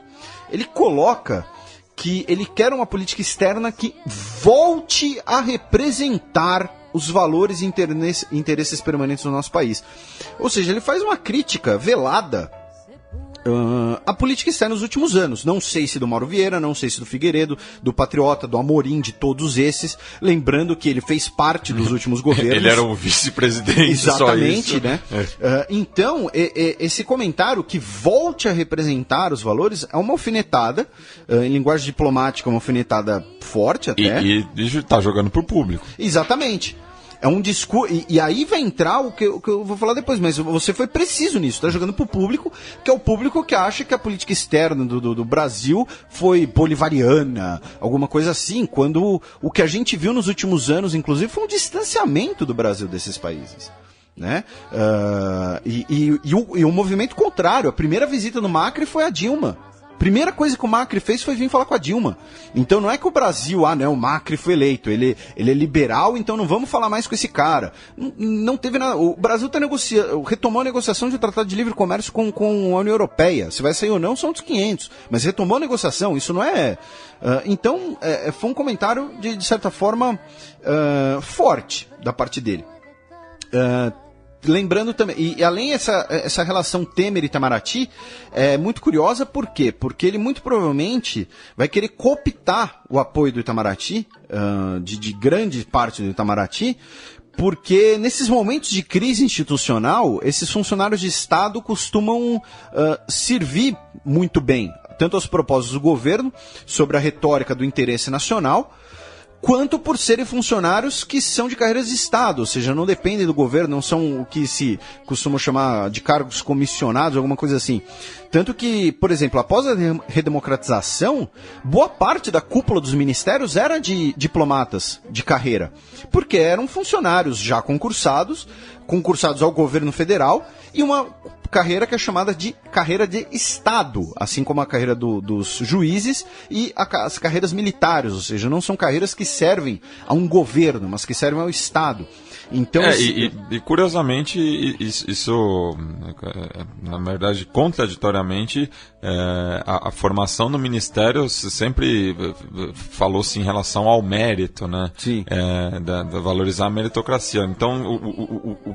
ele coloca que ele quer uma política externa que volte a representar os valores e interesses permanentes do nosso país. Ou seja, ele faz uma crítica velada a política externa nos últimos anos. Não sei se do Mauro Vieira, não sei se do Figueiredo, do Patriota, do Amorim, de todos esses. Lembrando que ele fez parte dos últimos governos. Ele era o vice-presidente. Exatamente, só isso. Né? Então, esse comentário que volte a representar os valores é uma alfinetada, em linguagem diplomática, uma alfinetada forte até. E tá jogando pro público. Exatamente. É um discurso. E aí vai entrar o que eu vou falar depois, mas você foi preciso nisso, tá jogando pro público, que é o público que acha que a política externa do Brasil foi bolivariana, alguma coisa assim, quando o que a gente viu nos últimos anos, inclusive, foi um distanciamento do Brasil desses países. Né? E o movimento contrário, a primeira visita do Macri foi a Dilma. Primeira coisa que o Macri fez foi vir falar com a Dilma. Então não é que o Brasil, o Macri foi eleito, ele é liberal, então não vamos falar mais com esse cara. Não teve nada. O Brasil retomou a negociação de um tratado de livre comércio com a União Europeia. Se vai sair ou não, são dos 500. Mas retomou a negociação, isso não é... Então, foi um comentário, de certa forma, forte da parte dele. Lembrando também, e além essa relação Temer e Itamaraty é muito curiosa, por quê? Porque ele muito provavelmente vai querer cooptar o apoio do Itamaraty, de grande parte do Itamaraty, porque nesses momentos de crise institucional, esses funcionários de Estado costumam servir muito bem, tanto aos propósitos do governo, sobre a retórica do interesse nacional, quanto por serem funcionários que são de carreiras de Estado, ou seja, não dependem do governo, não são o que se costuma chamar de cargos comissionados, alguma coisa assim. Tanto que, por exemplo, após a redemocratização, boa parte da cúpula dos ministérios era de diplomatas de carreira, porque eram funcionários já concursados ao governo federal, e uma carreira que é chamada de carreira de Estado, assim como a carreira dos juízes e as carreiras militares, ou seja, não são carreiras que servem a um governo, mas que servem ao Estado. Então, e curiosamente, isso, na verdade, contraditoriamente, a formação no Ministério sempre falou-se em relação ao mérito, né? Sim. Da valorizar a meritocracia. Então,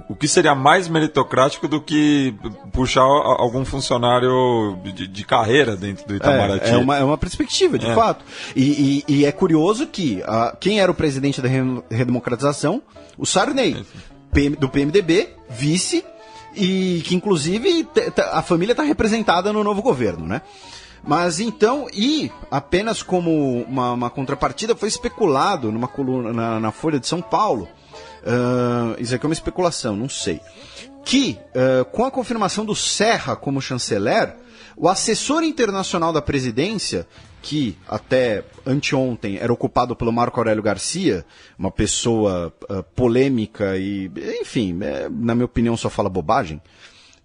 o que seria mais meritocrático do que puxar algum funcionário de carreira dentro do Itamaraty? É uma perspectiva, de fato. E é curioso que quem era o presidente da redemocratização? O Sarney, do PMDB, vice, e que inclusive a família está representada no novo governo, né? Mas então, e apenas como uma contrapartida, foi especulado numa coluna na Folha de São Paulo, isso aqui é uma especulação, não sei, que com a confirmação do Serra como chanceler, o assessor internacional da presidência, que até anteontem era ocupado pelo Marco Aurélio Garcia, uma pessoa polêmica e, enfim, na minha opinião só fala bobagem,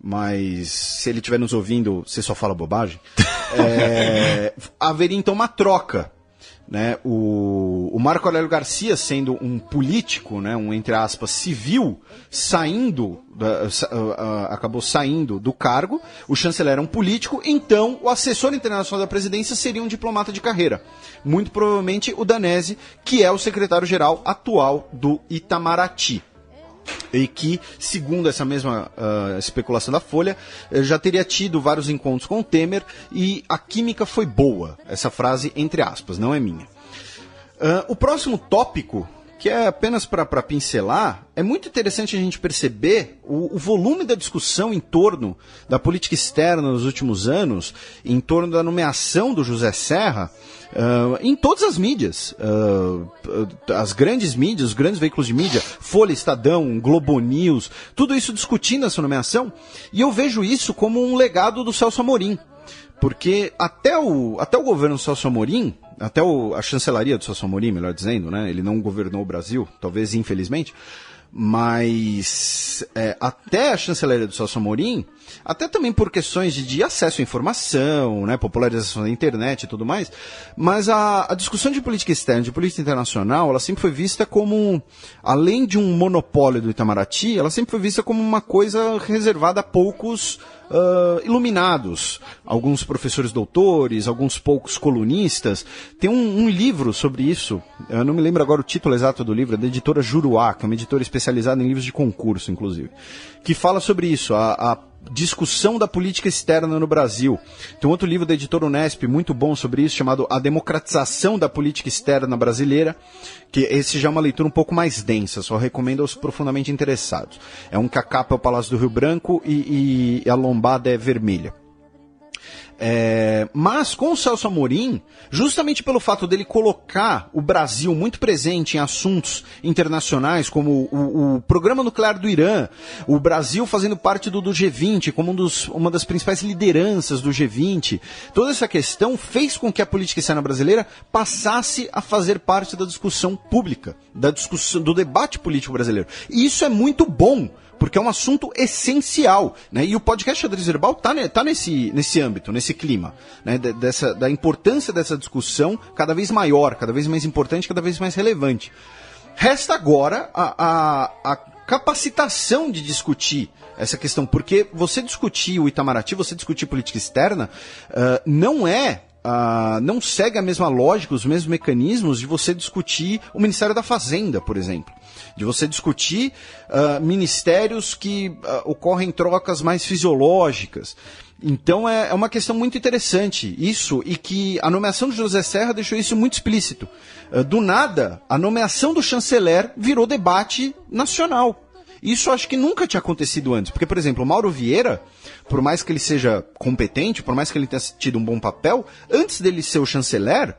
mas se ele estiver nos ouvindo, você só fala bobagem, haveria então uma troca. Né? O Marco Aurélio Garcia, sendo um político, né, um, entre aspas, civil, acabou saindo do cargo, o chanceler era um político, então o assessor internacional da presidência seria um diplomata de carreira. Muito provavelmente o Danese, que é o secretário-geral atual do Itamaraty. E que, segundo essa mesma especulação da Folha, já teria tido vários encontros com o Temer e a química foi boa. Essa frase, entre aspas, não é minha. O próximo tópico, que é apenas para pincelar, é muito interessante a gente perceber o volume da discussão em torno da política externa nos últimos anos, em torno da nomeação do José Serra, em todas as mídias, as grandes mídias, os grandes veículos de mídia, Folha, Estadão, Globo News, tudo isso discutindo essa nomeação, e eu vejo isso como um legado do Celso Amorim, porque até o governo do Celso Amorim, até a chancelaria do Celso Amorim, melhor dizendo, né, ele não governou o Brasil, talvez infelizmente, mas até a chancelaria do Celso Amorim, até também por questões de acesso à informação, né, popularização da internet e tudo mais, mas a discussão de política externa, de política internacional, ela sempre foi vista como, além de um monopólio do Itamaraty, ela sempre foi vista como uma coisa reservada a poucos iluminados, alguns professores doutores, alguns poucos colunistas. Tem um livro sobre isso, eu não me lembro agora o título exato do livro, é da editora Juruá, que é uma editora especializada em livros de concurso, inclusive, que fala sobre isso, discussão da política externa no Brasil. Tem um outro livro da editora Unesp muito bom sobre isso, chamado A Democratização da Política Externa Brasileira, que esse já é uma leitura um pouco mais densa, só recomendo aos profundamente interessados. É um que a capa é o Palácio do Rio Branco e a lombada é vermelha. Mas com o Celso Amorim, justamente pelo fato dele colocar o Brasil muito presente em assuntos internacionais, como o programa nuclear do Irã, o Brasil fazendo parte do G20, como uma das principais lideranças do G20, toda essa questão fez com que a política externa brasileira passasse a fazer parte da discussão pública, do debate político brasileiro. E isso é muito bom, porque é um assunto essencial, né? E o podcast Xadrez Verbal tá nesse âmbito, nesse clima, né? Da importância dessa discussão cada vez maior, cada vez mais importante, cada vez mais relevante. Resta agora a capacitação de discutir essa questão, porque você discutir o Itamaraty, você discutir política externa, não segue a mesma lógica, os mesmos mecanismos de você discutir o Ministério da Fazenda, por exemplo. De você discutir ministérios que ocorrem trocas mais fisiológicas. Então é uma questão muito interessante isso, e que a nomeação de José Serra deixou isso muito explícito. Do nada, a nomeação do chanceler virou debate nacional. Isso acho que nunca tinha acontecido antes. Porque, por exemplo, o Mauro Vieira, por mais que ele seja competente, por mais que ele tenha tido um bom papel, antes dele ser o chanceler,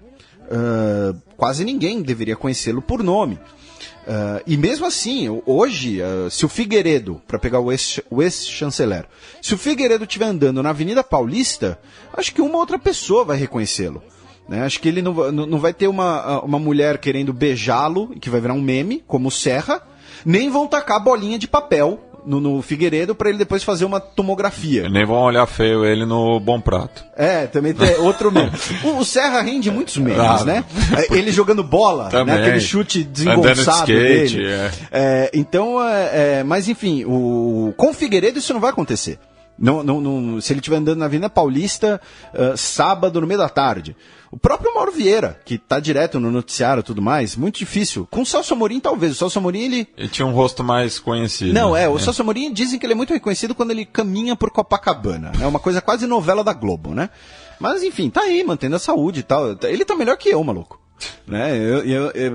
quase ninguém deveria conhecê-lo por nome. E mesmo assim, hoje, se o Figueiredo, para pegar o ex-chanceler, se o Figueiredo estiver andando na Avenida Paulista, acho que uma outra pessoa vai reconhecê-lo. Né? Acho que ele não vai ter uma mulher querendo beijá-lo, que vai virar um meme, como o Serra, nem vão tacar bolinha de papel no Figueiredo para ele depois fazer uma tomografia. Nem vão olhar feio ele no Bom Prato. Também tem outro meme. O Serra rende muitos memes, né? Ele jogando bola, né? Aquele chute desengonçado dele. Então, mas enfim, com o Figueiredo isso não vai acontecer. Não, se ele estiver andando na Avenida Paulista, sábado, no meio da tarde. O próprio Mauro Vieira, que está direto no noticiário e tudo mais, muito difícil. Com o Celso Amorim, talvez. O Celso Amorim, ele tinha um rosto mais conhecido. Não, o Celso Amorim, dizem que ele é muito reconhecido quando ele caminha por Copacabana. É uma coisa quase novela da Globo, né? Mas, enfim, tá aí, mantendo a saúde e tal. Ele tá melhor que eu, maluco. Né?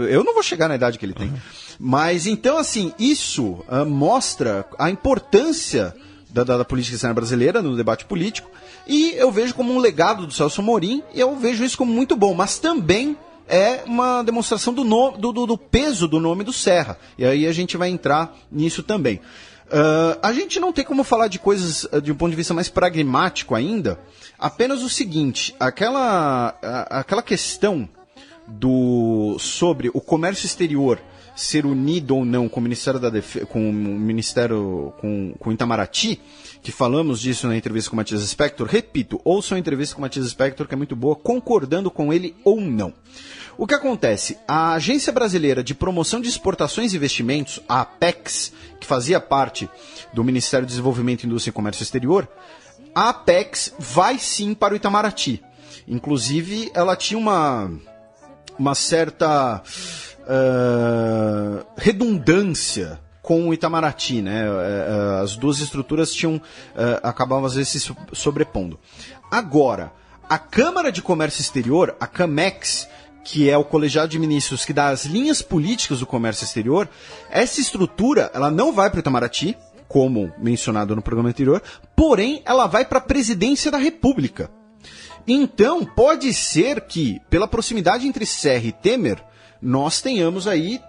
Eu não vou chegar na idade que ele tem. Mas, então, assim, isso mostra a importância da política externa brasileira no debate político, e eu vejo como um legado do Celso Amorim, e eu vejo isso como muito bom, mas também é uma demonstração do peso do nome do Serra, e aí a gente vai entrar nisso também. A gente não tem como falar de coisas de um ponto de vista mais pragmático ainda, apenas o seguinte, aquela questão sobre o comércio exterior ser unido ou não com o Ministério da Defesa, com o Itamaraty, que falamos disso na entrevista com o Matias Spector. Repito, ouçam a entrevista com o Matias Spector, que é muito boa, concordando com ele ou não. O que acontece? A Agência Brasileira de Promoção de Exportações e Investimentos, a APEX, que fazia parte do Ministério do Desenvolvimento, Indústria e Comércio Exterior, a APEX vai sim para o Itamaraty. Inclusive, ela tinha uma certa redundância com o Itamaraty, né? As duas estruturas acabavam às vezes se sobrepondo. Agora, a Câmara de Comércio Exterior, a CAMEX, que é o colegiado de ministros que dá as linhas políticas do comércio exterior, essa estrutura ela não vai para o Itamaraty, como mencionado no programa anterior, porém ela vai para a Presidência da República. Então, pode ser que, pela proximidade entre Serra e Temer, nós tenhamos aí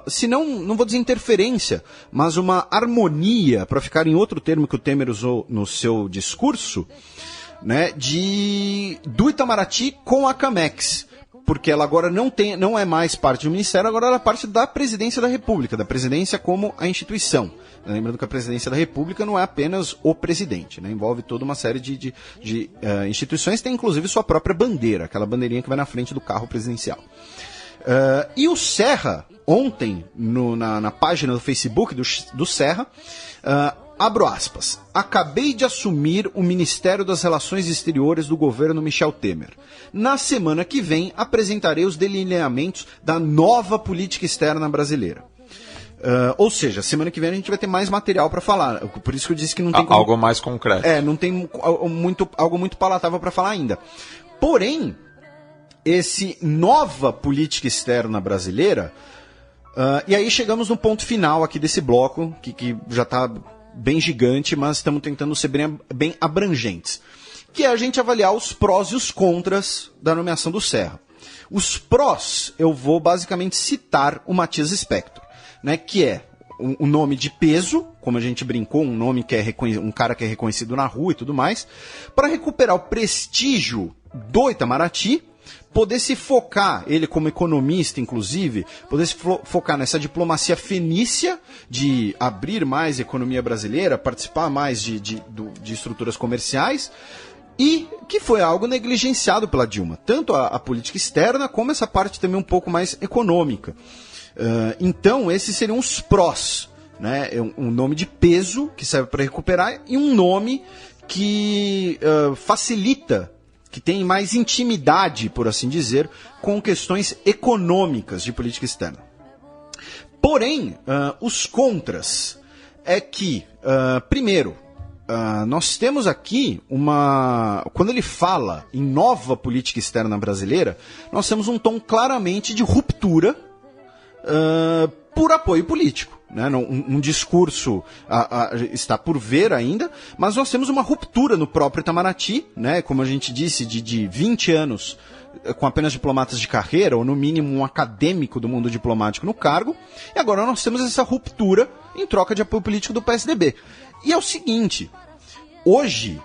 se não vou dizer interferência, mas uma harmonia, para ficar em outro termo que o Temer usou no seu discurso, né, do Itamaraty com a CAMEX, porque ela agora não é mais parte do Ministério, agora ela é parte da Presidência da República, da Presidência como a instituição. Lembrando que a Presidência da República não é apenas o presidente, né? Envolve toda uma série de instituições, tem inclusive sua própria bandeira, aquela bandeirinha que vai na frente do carro presidencial. E o Serra, ontem, na página do Facebook do Serra, abro aspas, acabei de assumir o Ministério das Relações Exteriores do governo Michel Temer. Na semana que vem, apresentarei os delineamentos da nova política externa brasileira. Ou seja, semana que vem a gente vai ter mais material para falar. Por isso que eu disse que não tem algo mais concreto. Não tem algo muito palatável para falar ainda. Porém, esse nova política externa brasileira, e aí chegamos no ponto final aqui desse bloco, que já está bem gigante, mas estamos tentando ser bem abrangentes, que é a gente avaliar os prós e os contras da nomeação do Serra. Os prós, eu vou basicamente citar o Matias Spector, né, que é um nome de peso, como a gente brincou, um nome que é um cara que é reconhecido na rua e tudo mais, para recuperar o prestígio do Itamaraty, poder se focar, ele como economista inclusive, poder se focar nessa diplomacia fenícia de abrir mais a economia brasileira, participar mais de estruturas comerciais, e que foi algo negligenciado pela Dilma, tanto a política externa como essa parte também um pouco mais econômica. Então, esses seriam os prós, né? Um nome de peso que serve para recuperar e um nome que facilita, que tem mais intimidade, por assim dizer, com questões econômicas de política externa. Porém, os contras é que, primeiro, nós temos aqui quando ele fala em nova política externa brasileira, nós temos um tom claramente de ruptura por apoio político. Né? Um discurso está por ver ainda, mas nós temos uma ruptura no próprio Itamaraty, né? Como a gente disse, de 20 anos com apenas diplomatas de carreira, ou no mínimo um acadêmico do mundo diplomático no cargo, e agora nós temos essa ruptura em troca de apoio político do PSDB. E é o seguinte, hoje,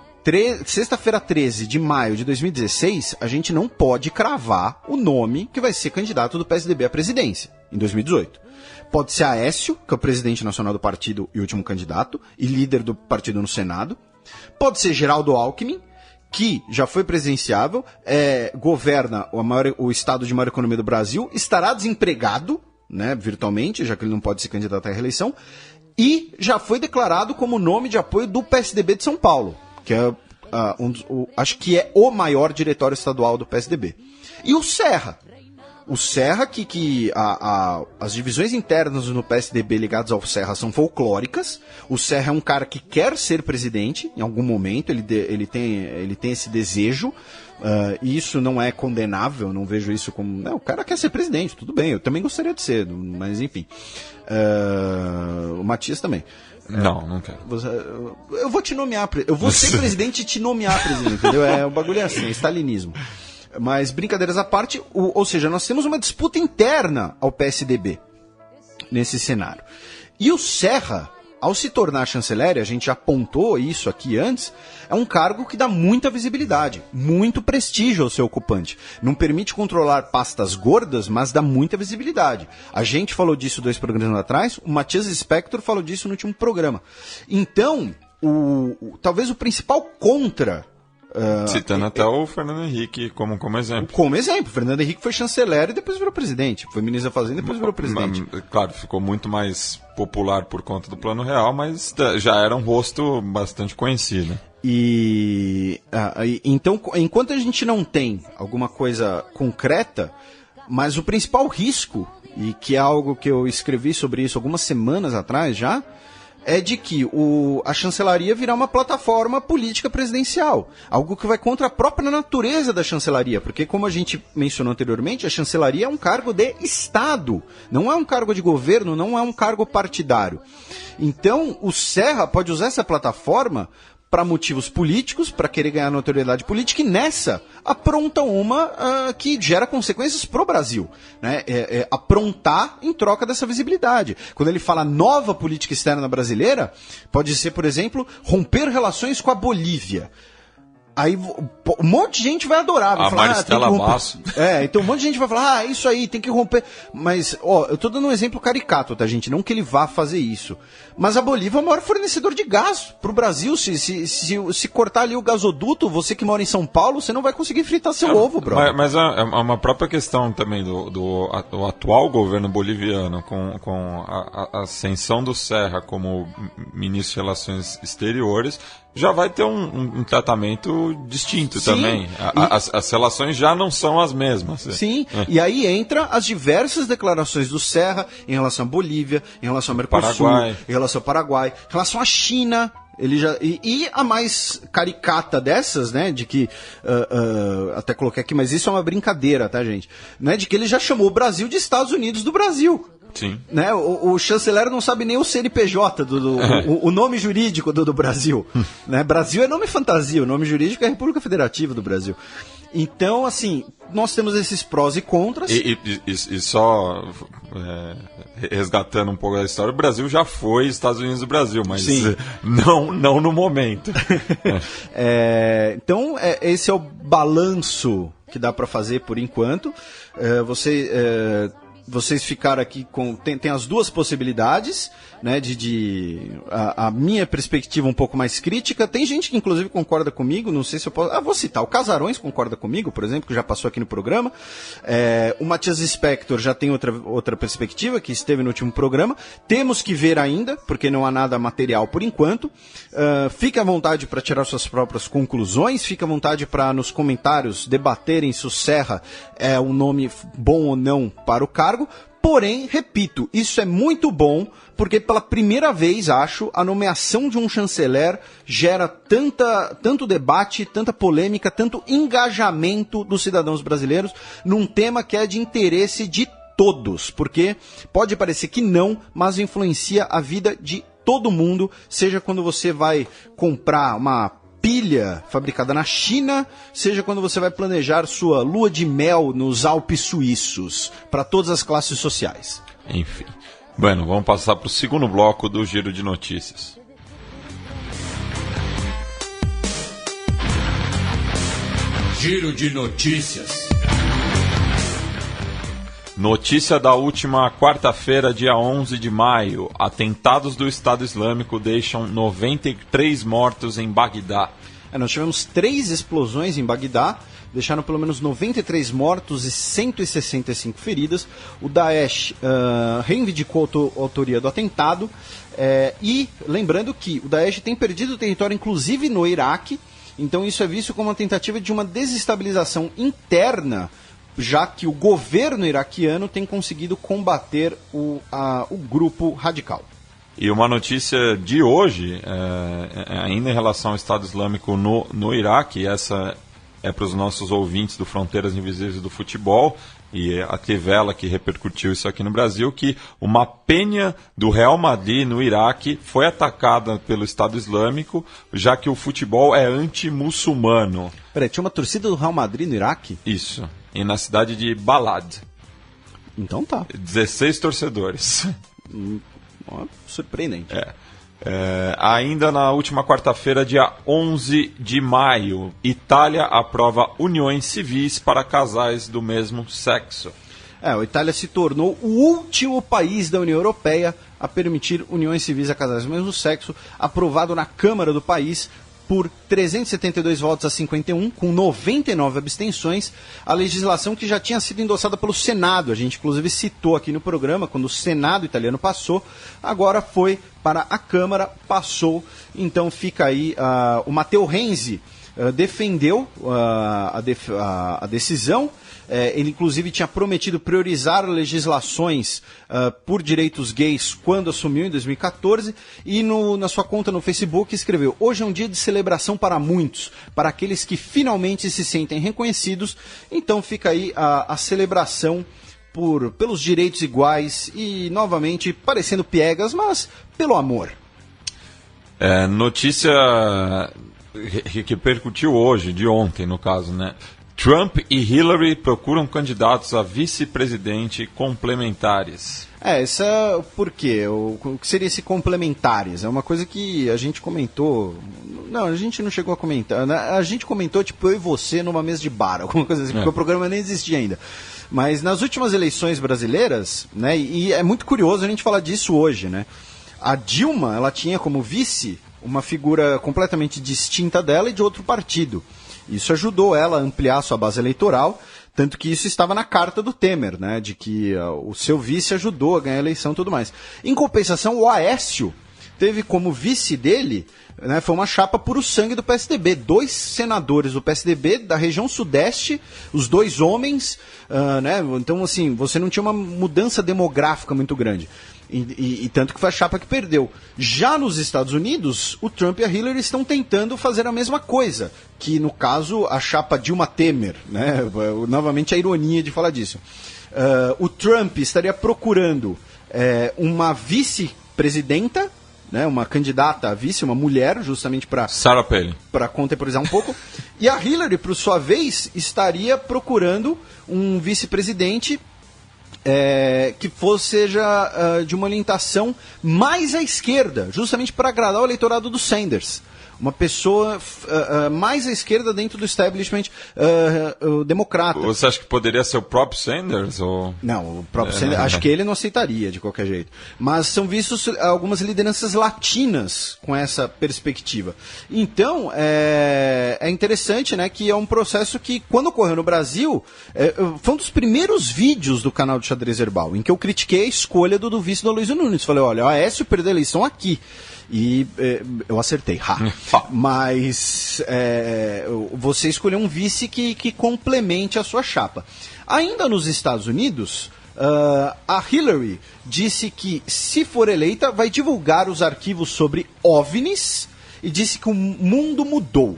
sexta-feira 13 de maio de 2016, a gente não pode cravar o nome que vai ser candidato do PSDB à presidência em 2018. Pode ser Aécio, que é o presidente nacional do partido e último candidato, e líder do partido no Senado. Pode ser Geraldo Alckmin, que já foi presidenciável, governa o estado de maior economia do Brasil, estará desempregado, né, virtualmente, já que ele não pode se candidatar à reeleição, e já foi declarado como nome de apoio do PSDB de São Paulo, que é acho que é o maior diretório estadual do PSDB. E o Serra. O Serra, que as divisões internas no PSDB ligadas ao Serra são folclóricas. O Serra é um cara que quer ser presidente em algum momento, ele tem esse desejo, e isso não é condenável, não vejo isso como... Não, o cara quer ser presidente, tudo bem, eu também gostaria de ser, mas enfim. O Matias também. Não quero. Eu vou te nomear, eu vou ser presidente e te nomear presidente, entendeu? O bagulho é assim, é stalinismo. Mas, brincadeiras à parte, ou seja, nós temos uma disputa interna ao PSDB nesse cenário. E o Serra, ao se tornar chanceler, a gente já apontou isso aqui antes, é um cargo que dá muita visibilidade, muito prestígio ao seu ocupante. Não permite controlar pastas gordas, mas dá muita visibilidade. A gente falou disso 2 programas atrás, o Matias Spector falou disso no último programa. Então, talvez o principal contra... Citando até o Fernando Henrique como exemplo. Como exemplo, Fernando Henrique foi chanceler e depois virou presidente. Foi ministro da Fazenda e depois virou presidente. Claro, ficou muito mais popular por conta do Plano Real, mas já era um rosto bastante conhecido. Então, enquanto a gente não tem alguma coisa concreta, mas o principal risco, e que é algo que eu escrevi sobre isso algumas semanas atrás já, é de que a chancelaria virá uma plataforma política presidencial. Algo que vai contra a própria natureza da chancelaria, porque, como a gente mencionou anteriormente, a chancelaria é um cargo de Estado, não é um cargo de governo, não é um cargo partidário. Então, o Serra pode usar essa plataforma para motivos políticos, para querer ganhar notoriedade política, e nessa apronta uma que gera consequências pro Brasil, né? Aprontar em troca dessa visibilidade. Quando ele fala nova política externa brasileira, pode ser, por exemplo, romper relações com a Bolívia. Aí um monte de gente vai adorar, vai falar, Maristela Basso. Então um monte de gente vai falar, isso aí, tem que romper. Mas, eu tô dando um exemplo caricato, tá, gente? Não que ele vá fazer isso. Mas a Bolívia é o maior fornecedor de gás pro Brasil. Se cortar ali o gasoduto, você que mora em São Paulo, você não vai conseguir fritar seu ovo, brother. Mas é uma própria questão também do atual governo boliviano, com a ascensão do Serra como ministro de Relações Exteriores, já vai ter um tratamento distinto. Sim, também. As relações já não são as mesmas. Sim, e aí entra as diversas declarações do Serra em relação à Bolívia, em relação ao Mercosul, em relação ao Paraguai, em relação à China. Ele já, e a mais caricata dessas, né, de que, até coloquei aqui, mas isso é uma brincadeira, tá, gente? Né, de que ele já chamou o Brasil de Estados Unidos do Brasil. Sim. Né, o chanceler não sabe nem o CNPJ, o nome jurídico do Brasil. Né? Brasil é nome fantasia, o nome jurídico é a República Federativa do Brasil. Então, assim, nós temos esses prós e contras. E só resgatando um pouco da história, o Brasil já foi Estados Unidos do Brasil, mas não no momento. Então, esse é o balanço que dá para fazer por enquanto. Vocês ficaram aqui com... Tem as duas possibilidades, né, a minha perspectiva um pouco mais crítica. Tem gente que inclusive concorda comigo, não sei se eu posso... vou citar, o Casarões concorda comigo, por exemplo, que já passou aqui no programa. O Matias Spector já tem outra perspectiva, que esteve no último programa. Temos que ver ainda, porque não há nada material por enquanto. Fique à vontade para tirar suas próprias conclusões, fique à vontade para nos comentários debaterem se o Serra é um nome bom ou não para o cargo. Porém, repito, isso é muito bom, porque pela primeira vez, acho, a nomeação de um chanceler gera tanto debate, tanta polêmica, tanto engajamento dos cidadãos brasileiros num tema que é de interesse de todos, porque pode parecer que não, mas influencia a vida de todo mundo, seja quando você vai comprar uma pilha fabricada na China, seja quando você vai planejar sua lua de mel nos Alpes suíços, para todas as classes sociais. Enfim. Bueno, vamos passar para o segundo bloco do Giro de Notícias. Giro de Notícias. Notícia da última quarta-feira, dia 11 de maio. Atentados do Estado Islâmico deixam 93 mortos em Bagdá. Nós tivemos 3 explosões em Bagdá, deixaram pelo menos 93 mortos e 165 feridas. O Daesh reivindicou a autoria do atentado. E lembrando que o Daesh tem perdido território, inclusive no Iraque. Então isso é visto como uma tentativa de uma desestabilização interna, já que o governo iraquiano tem conseguido combater o grupo radical. E uma notícia de hoje, ainda em relação ao Estado Islâmico no Iraque, essa é para os nossos ouvintes do Fronteiras Invisíveis do Futebol, e a Trivela que repercutiu isso aqui no Brasil, que uma penha do Real Madrid no Iraque foi atacada pelo Estado Islâmico, já que o futebol é anti-muçulmano. Peraí, tinha uma torcida do Real Madrid no Iraque? Isso. E na cidade de Balad. Então tá. 16 torcedores. Surpreendente. Ainda na última quarta-feira, dia 11 de maio, Itália aprova uniões civis para casais do mesmo sexo. A Itália se tornou o último país da União Europeia a permitir uniões civis a casais do mesmo sexo, aprovado na Câmara do país por 372 votos a 51, com 99 abstenções, a legislação que já tinha sido endossada pelo Senado. A gente, inclusive, citou aqui no programa, quando o Senado italiano passou, agora foi para a Câmara, passou. Então fica aí, o Matteo Renzi defendeu a decisão. Ele, inclusive, tinha prometido priorizar legislações por direitos gays quando assumiu, em 2014, e na sua conta no Facebook escreveu: hoje é um dia de celebração para muitos, para aqueles que finalmente se sentem reconhecidos. Então fica aí a celebração pelos direitos iguais e, novamente, parecendo piegas, mas pelo amor. Notícia que repercutiu hoje, de ontem, no caso, né? Trump e Hillary procuram candidatos a vice-presidente complementares. Essa por quê? O que seria esse complementares? É uma coisa que a gente comentou. Não, a gente não chegou a comentar. A gente comentou, tipo, eu e você numa mesa de bar, alguma coisa assim, porque o programa nem existia ainda. Mas nas últimas eleições brasileiras, né, e é muito curioso a gente falar disso hoje, né? A Dilma, ela tinha como vice uma figura completamente distinta dela e de outro partido. Isso ajudou ela a ampliar sua base eleitoral, tanto que isso estava na carta do Temer, né, de que o seu vice ajudou a ganhar a eleição e tudo mais. Em compensação, o Aécio teve como vice dele, né, foi uma chapa puro sangue do PSDB. 2 senadores do PSDB da região sudeste, os 2 homens, né, então assim, você não tinha uma mudança demográfica muito grande. E tanto que foi a chapa que perdeu. Já nos Estados Unidos, o Trump e a Hillary estão tentando fazer a mesma coisa, que no caso a chapa Dilma Temer, né, novamente a ironia de falar disso. O Trump estaria procurando uma vice-presidenta, né, uma candidata a vice, uma mulher, justamente para Sarah Palin, para contemporizar um pouco. E a Hillary, por sua vez, estaria procurando um vice-presidente que seja de uma orientação mais à esquerda, justamente para agradar o eleitorado do Sanders. Uma pessoa mais à esquerda dentro do establishment democrata. Você acha que poderia ser o próprio Sanders? Ou... Não, o próprio Sanders, acho que ele não aceitaria de qualquer jeito. Mas são vistos algumas lideranças latinas com essa perspectiva. Então, é interessante, né, que é um processo que, quando ocorreu no Brasil, foi um dos primeiros vídeos do canal do Xadrez Verbal, em que eu critiquei a escolha do vice do Aloysio Nunes. Falei, olha, o Aécio perdeu a eleição aqui. E eu acertei, mas você escolheu um vice que complemente a sua chapa. Ainda nos Estados Unidos, a Hillary disse que, se for eleita, vai divulgar os arquivos sobre OVNIs e disse que o mundo mudou.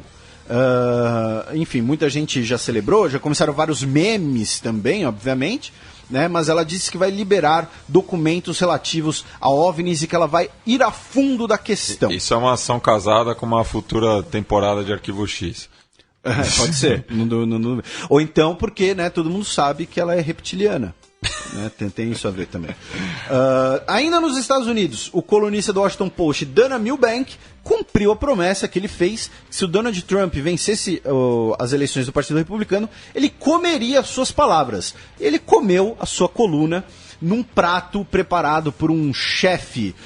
Enfim, muita gente já celebrou, já começaram vários memes também, obviamente. Né, mas ela disse que vai liberar documentos relativos a OVNIs e que ela vai ir a fundo da questão. Isso é uma ação casada com uma futura temporada de Arquivo X. Pode ser. Ou então porque, né, todo mundo sabe que ela é reptiliana. Né, tem isso a ver também. Ainda nos Estados Unidos, o colunista do Washington Post, Dana Milbank, cumpriu a promessa que ele fez que, se o Donald Trump vencesse as eleições do Partido Republicano, ele comeria as suas palavras. Ele comeu a sua coluna num prato preparado por um chefe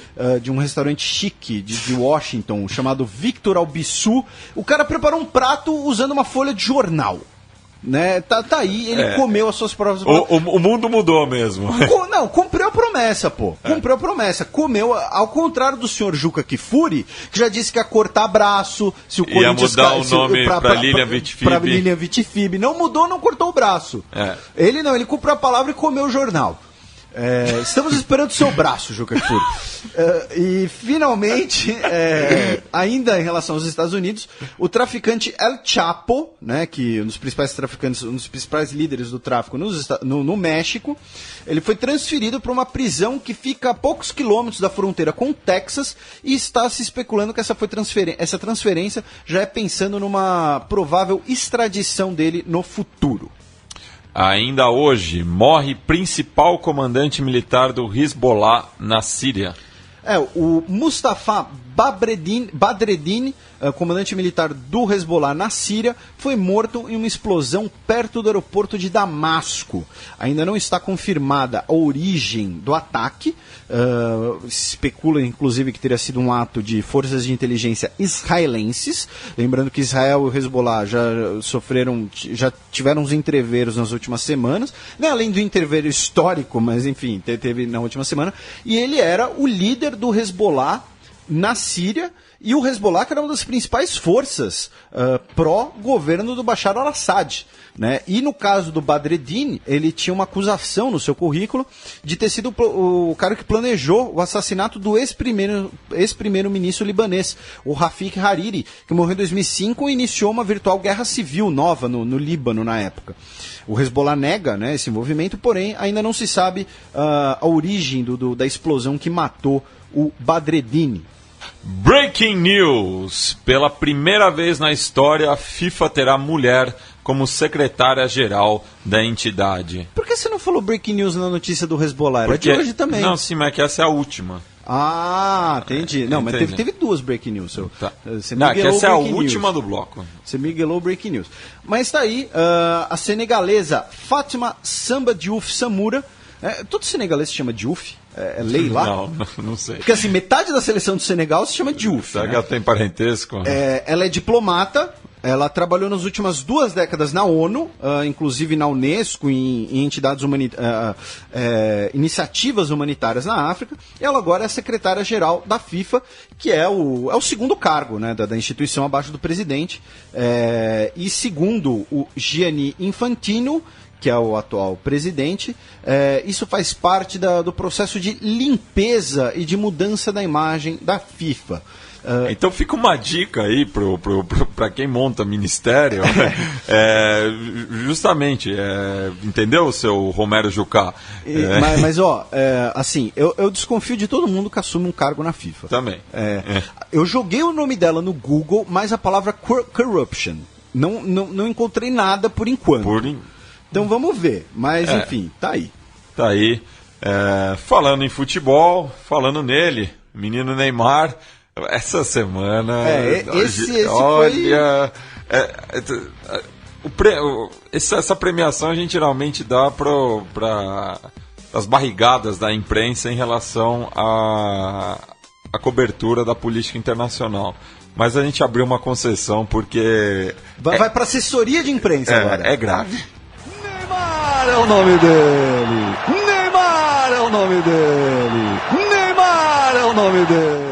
de um restaurante chique de Washington, chamado Victor Albisu. O cara preparou um prato usando uma folha de jornal. Né? Tá aí, ele comeu as suas próprias... O mundo mudou mesmo. Não, cumpriu a promessa, pô. Cumpriu a promessa. Comeu, ao contrário do senhor Juca Kfouri, que já disse que ia cortar braço, se o Corinthians... Ia mudar o nome pra Lilian Vitfib. Pra Lilian Vitfib. Não mudou, não cortou o braço. Ele cumpriu a palavra e comeu o jornal. Estamos esperando o seu braço, Juca Kfouri. E finalmente, ainda em relação aos Estados Unidos, o traficante El Chapo, né, que um dos principais traficantes, um dos principais líderes do tráfico no México, ele foi transferido para uma prisão que fica a poucos quilômetros da fronteira com o Texas, e está se especulando que essa transferência já é pensando numa provável extradição dele no futuro. Ainda hoje, morre principal comandante militar do Hezbollah na Síria. O Mustafa Badreddin, comandante militar do Hezbollah na Síria, foi morto em uma explosão perto do aeroporto de Damasco. Ainda não está confirmada a origem do ataque. Especula, inclusive, que teria sido um ato de forças de inteligência israelenses. Lembrando que Israel e o Hezbollah já tiveram uns entreveros nas últimas semanas, né? Além do entreveiro histórico, mas enfim, teve na última semana. E ele era o líder do Hezbollah na Síria, e o Hezbollah, que era uma das principais forças pró-governo do Bashar al-Assad. Né? E no caso do Badreddin, ele tinha uma acusação no seu currículo de ter sido o cara que planejou o assassinato do ex-primeiro-ministro libanês, o Rafik Hariri, que morreu em 2005 e iniciou uma virtual guerra civil nova no Líbano na época. O Hezbollah nega, né, esse envolvimento, porém ainda não se sabe a origem da explosão que matou o Badreddin. Breaking news! Pela primeira vez na história, a FIFA terá mulher como secretária-geral da entidade. Por que você não falou breaking news na notícia do Hezbollah? Era de hoje também. Não, sim, mas é que essa é a última. Ah, entendi. Não, mas teve 2 breaking news. Tá. Não, que essa é a última do bloco. Você miguelou o breaking news. Mas tá aí, a senegalesa Fátima Samba Diouf Samura. Todo senegalês se chama Diouf? É lei lá? Não sei. Porque assim, metade da seleção do Senegal se chama Diouf. Será que ela tem parentesco? Ela é diplomata, Ela trabalhou nas últimas 2 décadas na ONU, inclusive na Unesco, em entidades iniciativas humanitárias na África. Ela agora é secretária-geral da FIFA, que é o segundo cargo, né, da instituição abaixo do presidente. E segundo o Gianni Infantino, que é o atual presidente, isso faz parte do processo de limpeza e de mudança da imagem da FIFA. Então fica uma dica aí para quem monta ministério, justamente, entendeu o seu Romero Jucá? Mas assim, eu desconfio de todo mundo que assume um cargo na FIFA. Também. Eu joguei o nome dela no Google, mas a palavra corruption. Não encontrei nada por enquanto. Então vamos ver, mas enfim, tá aí. Tá aí. Falando em futebol, falando nele, menino Neymar... Essa semana... olha... Essa premiação a gente geralmente dá para as barrigadas da imprensa em relação à cobertura da política internacional. Mas a gente abriu uma concessão porque... Vai para assessoria de imprensa agora. É grave. Neymar é o nome dele! Neymar é o nome dele! Neymar é o nome dele!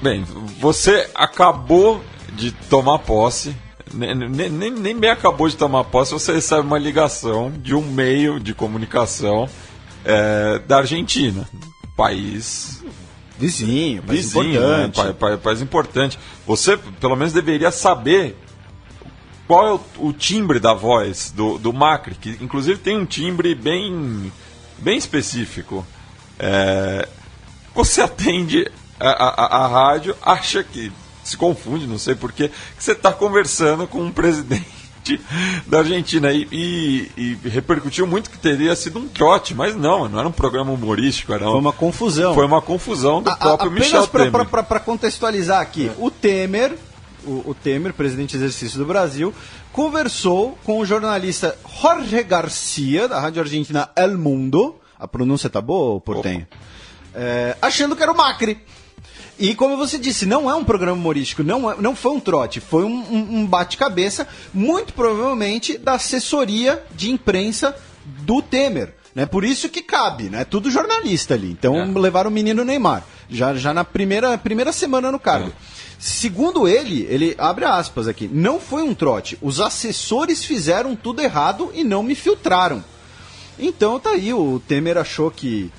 Bem, você acabou de tomar posse, nem bem acabou de tomar posse, você recebe uma ligação de um meio de comunicação da Argentina, país vizinho, importante. Né? País importante. Você, pelo menos, deveria saber qual é o timbre da voz do Macri, que inclusive tem um timbre bem específico. Você atende a rádio, acha que se confunde, não sei porquê, que você está conversando com um presidente da Argentina e repercutiu muito que teria sido um trote, mas não era um programa humorístico. Foi uma confusão. Foi uma confusão do próprio Michel Temer. Para contextualizar aqui, o Temer, presidente em exercício do Brasil, conversou com o jornalista Jorge Garcia, da rádio argentina El Mundo. A pronúncia tá boa, Portenho? Achando que era o Macri. E como você disse, não é um programa humorístico, não foi um trote, foi um bate-cabeça, muito provavelmente da assessoria de imprensa do Temer. Né? Por isso que cabe, né? Tudo jornalista ali. Então levaram o menino Neymar, já na primeira semana no cargo. Segundo ele abre aspas aqui, não foi um trote, os assessores fizeram tudo errado e não me filtraram. Então tá aí, o Temer achou que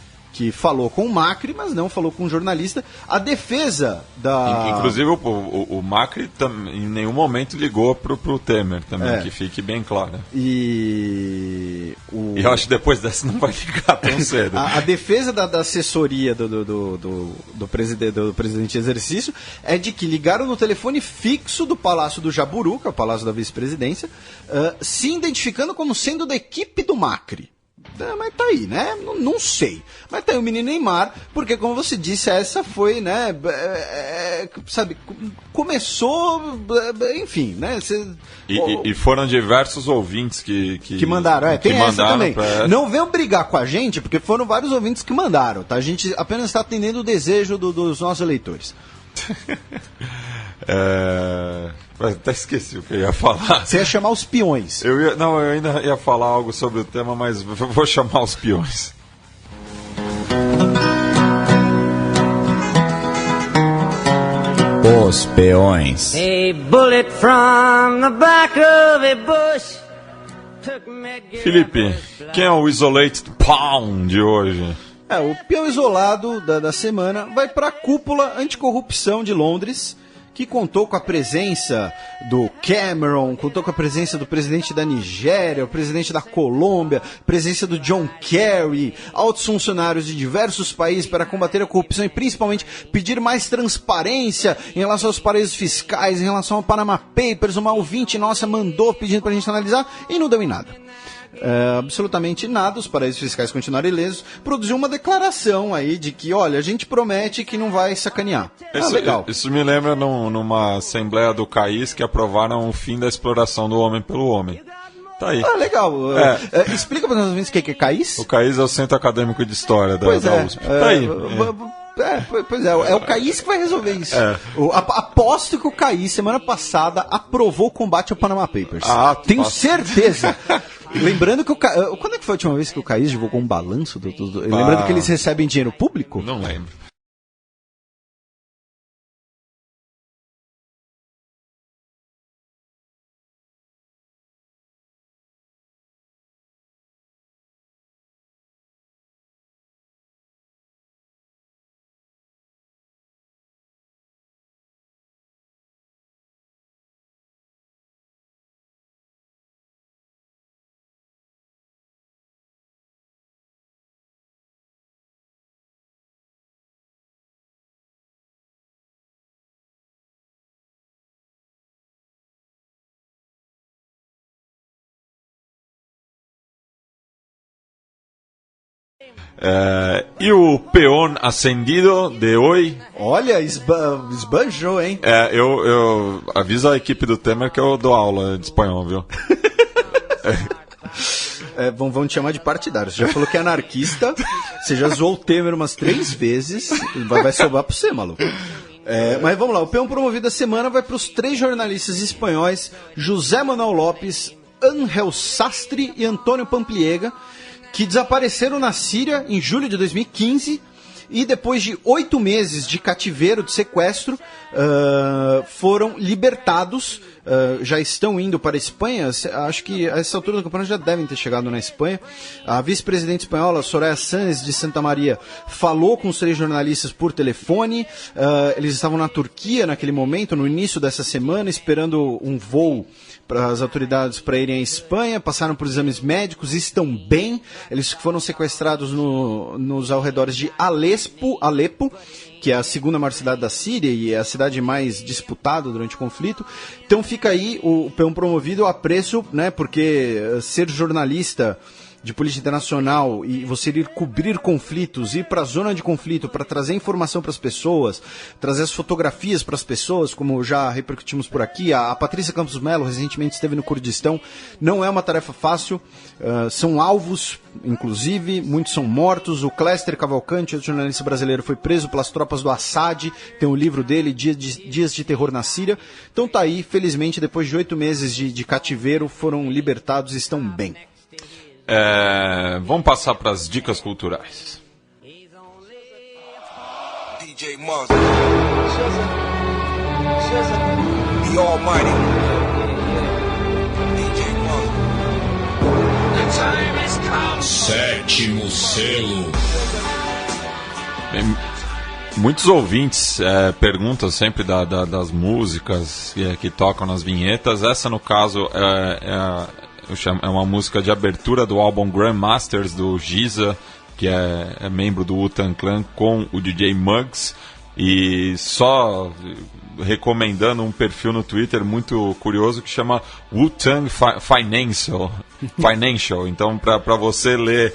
falou com o Macri, mas não falou com o jornalista. A defesa da... Inclusive o Macri em nenhum momento ligou pro Temer também, que fique bem claro. E eu acho que depois dessa não vai ligar tão cedo. A defesa da assessoria do presidente em exercício é de que ligaram no telefone fixo do Palácio do Jaburu, que é o Palácio da Vice-Presidência, se identificando como sendo da equipe do Macri. Mas tá aí, né? Não sei. Mas tá aí o menino Neymar, porque como você disse, essa foi, né? Sabe, começou, enfim, né? E foram diversos ouvintes que mandaram, tem que essa mandaram também. Não venham brigar com a gente, porque foram vários ouvintes que mandaram, tá? A gente apenas está atendendo o desejo dos nossos eleitores. Até esqueci o que eu ia falar. Você ia chamar os peões. Eu ainda ia falar algo sobre o tema, mas vou chamar os peões. Os peões. A bullet from the back of a bush. Felipe, quem é o Isolated Pawn de hoje? O peão isolado da semana vai para a cúpula anticorrupção de Londres, que contou com a presença do Cameron, contou com a presença do presidente da Nigéria, o presidente da Colômbia, presença do John Kerry, altos funcionários de diversos países para combater a corrupção e principalmente pedir mais transparência em relação aos paraísos fiscais, em relação ao Panama Papers. Uma ouvinte nossa mandou pedindo para a gente analisar e não deu em nada. Absolutamente nada, os paraísos fiscais continuaram ilesos. Produziu uma declaração aí de que, olha, a gente promete que não vai sacanear. Legal. Isso me lembra numa assembleia do CAIS que aprovaram o fim da exploração do homem pelo homem. Tá aí. Legal. Explica para os ouvintes o que é CAIS. O CAIS é o Centro Acadêmico de História da USP. Tá aí. Pois é o Caís que vai resolver isso. Aposto que o Caís, semana passada, aprovou o combate ao Panama Papers. Tenho certeza. Lembrando que quando é que foi a última vez que o Caís divulgou um balanço? Lembrando que eles recebem dinheiro público? Não lembro. E o peón ascendido de hoje? Olha, esbanjou, hein? Eu aviso a equipe do Temer que eu dou aula de espanhol, viu? Vão te chamar de partidário. Você já falou que é anarquista, você já zoou o Temer umas 3 vezes, vai sobrar pra você, maluco. Mas vamos lá, o peão promovido da semana vai para os 3 jornalistas espanhóis, José Manuel Lopes, Ángel Sastre e Antônio Pampliega, que desapareceram na Síria em julho de 2015 e depois de 8 meses de cativeiro, de sequestro, foram libertados, já estão indo para a Espanha. Acho que a essa altura do campeonato já devem ter chegado na Espanha. A vice-presidente espanhola, Soraya Sáenz de Santa Maria, falou com os 3 jornalistas por telefone. Eles estavam na Turquia naquele momento, no início dessa semana, esperando um voo para as autoridades para irem à Espanha, passaram por exames médicos e estão bem. Eles foram sequestrados nos arredores de Alepo, que é a segunda maior cidade da Síria e é a cidade mais disputada durante o conflito. Então fica aí o peão promovido a preço, né, porque ser jornalista de política internacional e você ir cobrir conflitos, ir para a zona de conflito para trazer informação para as pessoas, trazer as fotografias para as pessoas, como já repercutimos por aqui. A Patrícia Campos Melo recentemente esteve no Kurdistão. Não é uma tarefa fácil, são alvos, inclusive, muitos são mortos. O Cléster Cavalcante, outro jornalista brasileiro, foi preso pelas tropas do Assad, tem o livro dele, Dias de Terror na Síria. Então tá aí, felizmente, depois de 8 meses de cativeiro, foram libertados e estão bem. Vamos passar para as dicas culturais. DJ Muzz, The Almighty, DJ Muzz. Sétimo selo. Muitos ouvintes perguntam sempre das músicas que tocam nas vinhetas. Essa, no caso, é uma música de abertura do álbum Grandmasters do Giza, que é membro do Wu-Tang Clan, com o DJ Muggs. E só recomendando um perfil no Twitter muito curioso que chama Wu-Tang Financial. Então, para você ler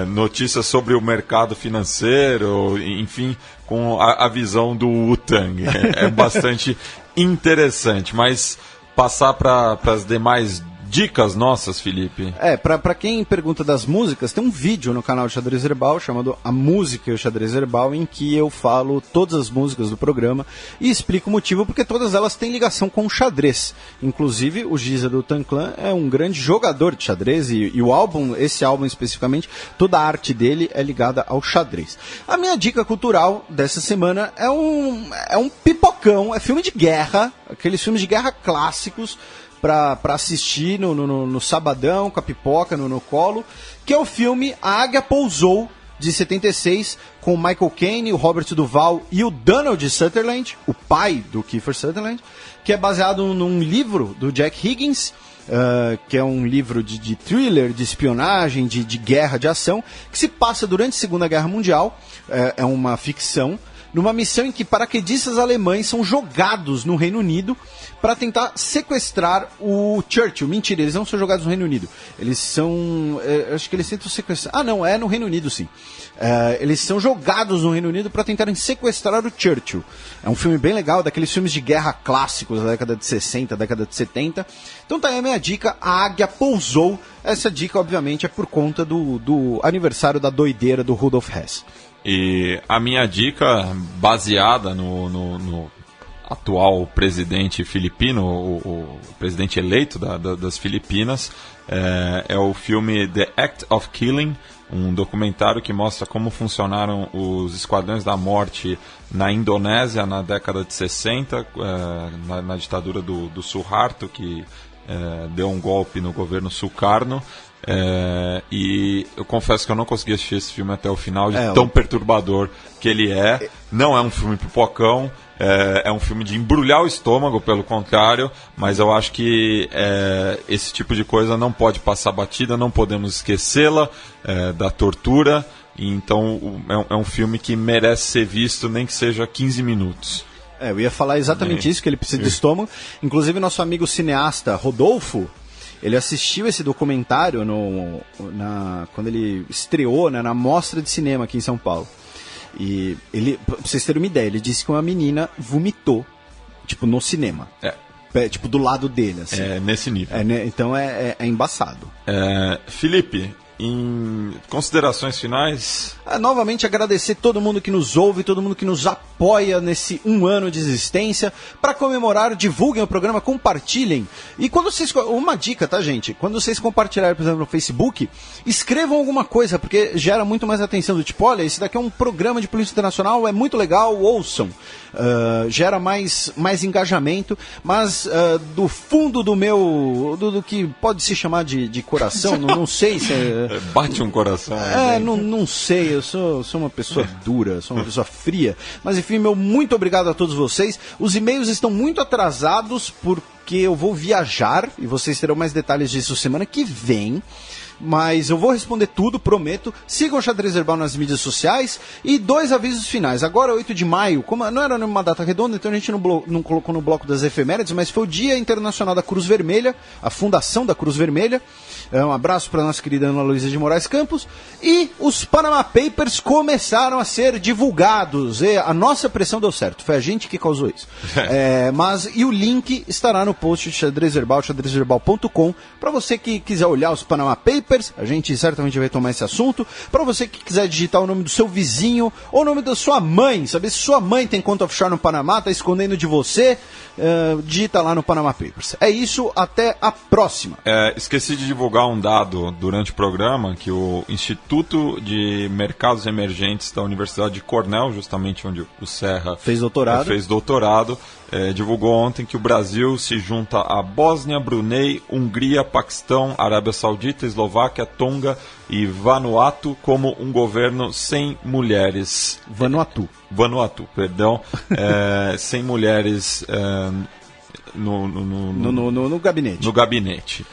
notícias sobre o mercado financeiro, enfim, com a visão do Wu-Tang. É bastante interessante. Mas passar para as demais dicas nossas, Felipe. Pra quem pergunta das músicas, tem um vídeo no canal Xadrez Herbal chamado A Música e o Xadrez Herbal, em que eu falo todas as músicas do programa e explico o motivo, porque todas elas têm ligação com o xadrez. Inclusive, o Giza do Wu-Tang Clan é um grande jogador de xadrez e o álbum, esse álbum especificamente, toda a arte dele é ligada ao xadrez. A minha dica cultural dessa semana é um pipocão, é filme de guerra, aqueles filmes de guerra clássicos, para assistir no sabadão, com a pipoca no colo, que é o filme A Águia Pousou, de 76, com o Michael Caine, o Robert Duvall e o Donald Sutherland, o pai do Kiefer Sutherland, que é baseado num livro do Jack Higgins, que é um livro de thriller, de espionagem, de guerra, de ação, que se passa durante a Segunda Guerra Mundial, é uma ficção, numa missão em que paraquedistas alemães são jogados no Reino Unido para tentar sequestrar o Churchill. Mentira, eles não são jogados no Reino Unido. Eles são... acho que eles tentam sequestrar... Ah, não, é no Reino Unido, sim. Eles são jogados no Reino Unido para tentarem sequestrar o Churchill. É um filme bem legal, daqueles filmes de guerra clássicos da década de 60, década de 70. Então tá aí a minha dica, A Águia Pousou. Essa dica, obviamente, é por conta do aniversário da doideira do Rudolf Hess. E a minha dica, baseada no atual presidente filipino, o presidente eleito das Filipinas, é o filme The Act of Killing, um documentário que mostra como funcionaram os esquadrões da morte na Indonésia na década de 60, na ditadura do Suharto, que deu um golpe no governo Sukarno. E eu confesso que eu não consegui assistir esse filme até o final, de tão perturbador que ele é. Não é um filme pipocão, é um filme de embrulhar o estômago, pelo contrário, mas eu acho que esse tipo de coisa não pode passar batida, não podemos esquecê-la da tortura. Então é um filme que merece ser visto, nem que seja 15 minutos. Eu ia falar exatamente isso, que ele precisa de estômago. Inclusive nosso amigo cineasta Rodolfo, ele assistiu esse documentário quando ele estreou, né, na Mostra de Cinema aqui em São Paulo. E ele, pra vocês terem uma ideia, ele disse que uma menina vomitou, tipo, no cinema. Tipo, do lado dele, assim. Nesse nível. Então é embaçado. Felipe, em considerações finais? Novamente agradecer todo mundo que nos ouve, todo mundo que nos apoia nesse 1 ano de existência. Para comemorar, divulguem o programa, compartilhem. E quando vocês... Uma dica, tá, gente? Quando vocês compartilharem, por exemplo, no Facebook, escrevam alguma coisa, porque gera muito mais atenção. Do tipo, olha, esse daqui é um programa de política internacional, é muito legal, ouçam. Gera mais engajamento, mas do fundo do meu... do que pode se chamar de coração, não sei se bate um coração. Não sei, eu sou uma pessoa dura, sou uma pessoa fria. Mas enfim, muito obrigado a todos vocês. Os e-mails estão muito atrasados porque eu vou viajar e vocês terão mais detalhes disso semana que vem. Mas eu vou responder tudo, prometo. Sigam o Xadrez Verbal nas mídias sociais. E 2 avisos finais. Agora, 8 de maio, como não era nenhuma data redonda, então a gente não colocou no bloco das efemérides, mas foi o Dia Internacional da Cruz Vermelha, a fundação da Cruz Vermelha. Um abraço para a nossa querida Ana Luísa de Moraes Campos. E os Panama Papers começaram a ser divulgados. E a nossa pressão deu certo, foi a gente que causou isso. E o link estará no post de Xadrez Verbal, xadrezverbal.com, para você que quiser olhar os Panama Papers. A gente certamente vai tomar esse assunto. Para você que quiser digitar o nome do seu vizinho ou o nome da sua mãe, saber se sua mãe tem conta offshore no Panamá, está escondendo de você, digita lá no Panama Papers. É isso, até a próxima. Esqueci de divulgar um dado durante o programa, que o Instituto de Mercados Emergentes da Universidade de Cornell, justamente onde o Serra fez doutorado, divulgou ontem que o Brasil se junta a Bósnia, Brunei, Hungria, Paquistão, Arábia Saudita, Eslováquia, Tonga e Vanuatu como um governo sem mulheres. Vanuatu, perdão. Sem mulheres no gabinete. No gabinete.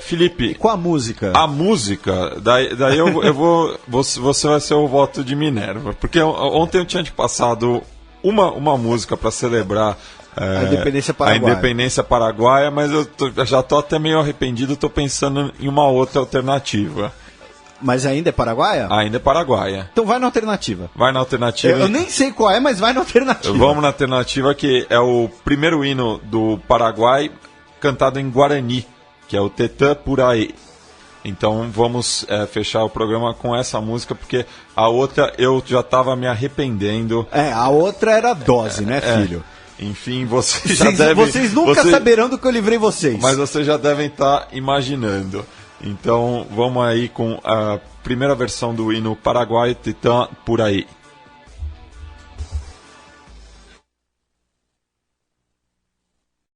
Felipe. E com a música? A música, daí eu vou. Você vai ser o voto de Minerva. Porque ontem eu tinha te passado uma música para celebrar a independência paraguaia, mas eu já tô até meio arrependido, tô pensando em uma outra alternativa. Mas ainda é paraguaia? Ainda é paraguaia. Então vai na alternativa. Vai na alternativa. Eu nem sei qual é, mas vai na alternativa. Vamos na alternativa, que é o primeiro hino do Paraguai cantado em Guarani, que é o Tetã Puraí. Então vamos fechar o programa com essa música, porque a outra eu já estava me arrependendo. A outra era dose, né, filho? Enfim, vocês nunca saberão do que eu livrei vocês. Mas vocês já devem estar imaginando. Então vamos aí com a primeira versão do hino Paraguai, Tetã Puraí.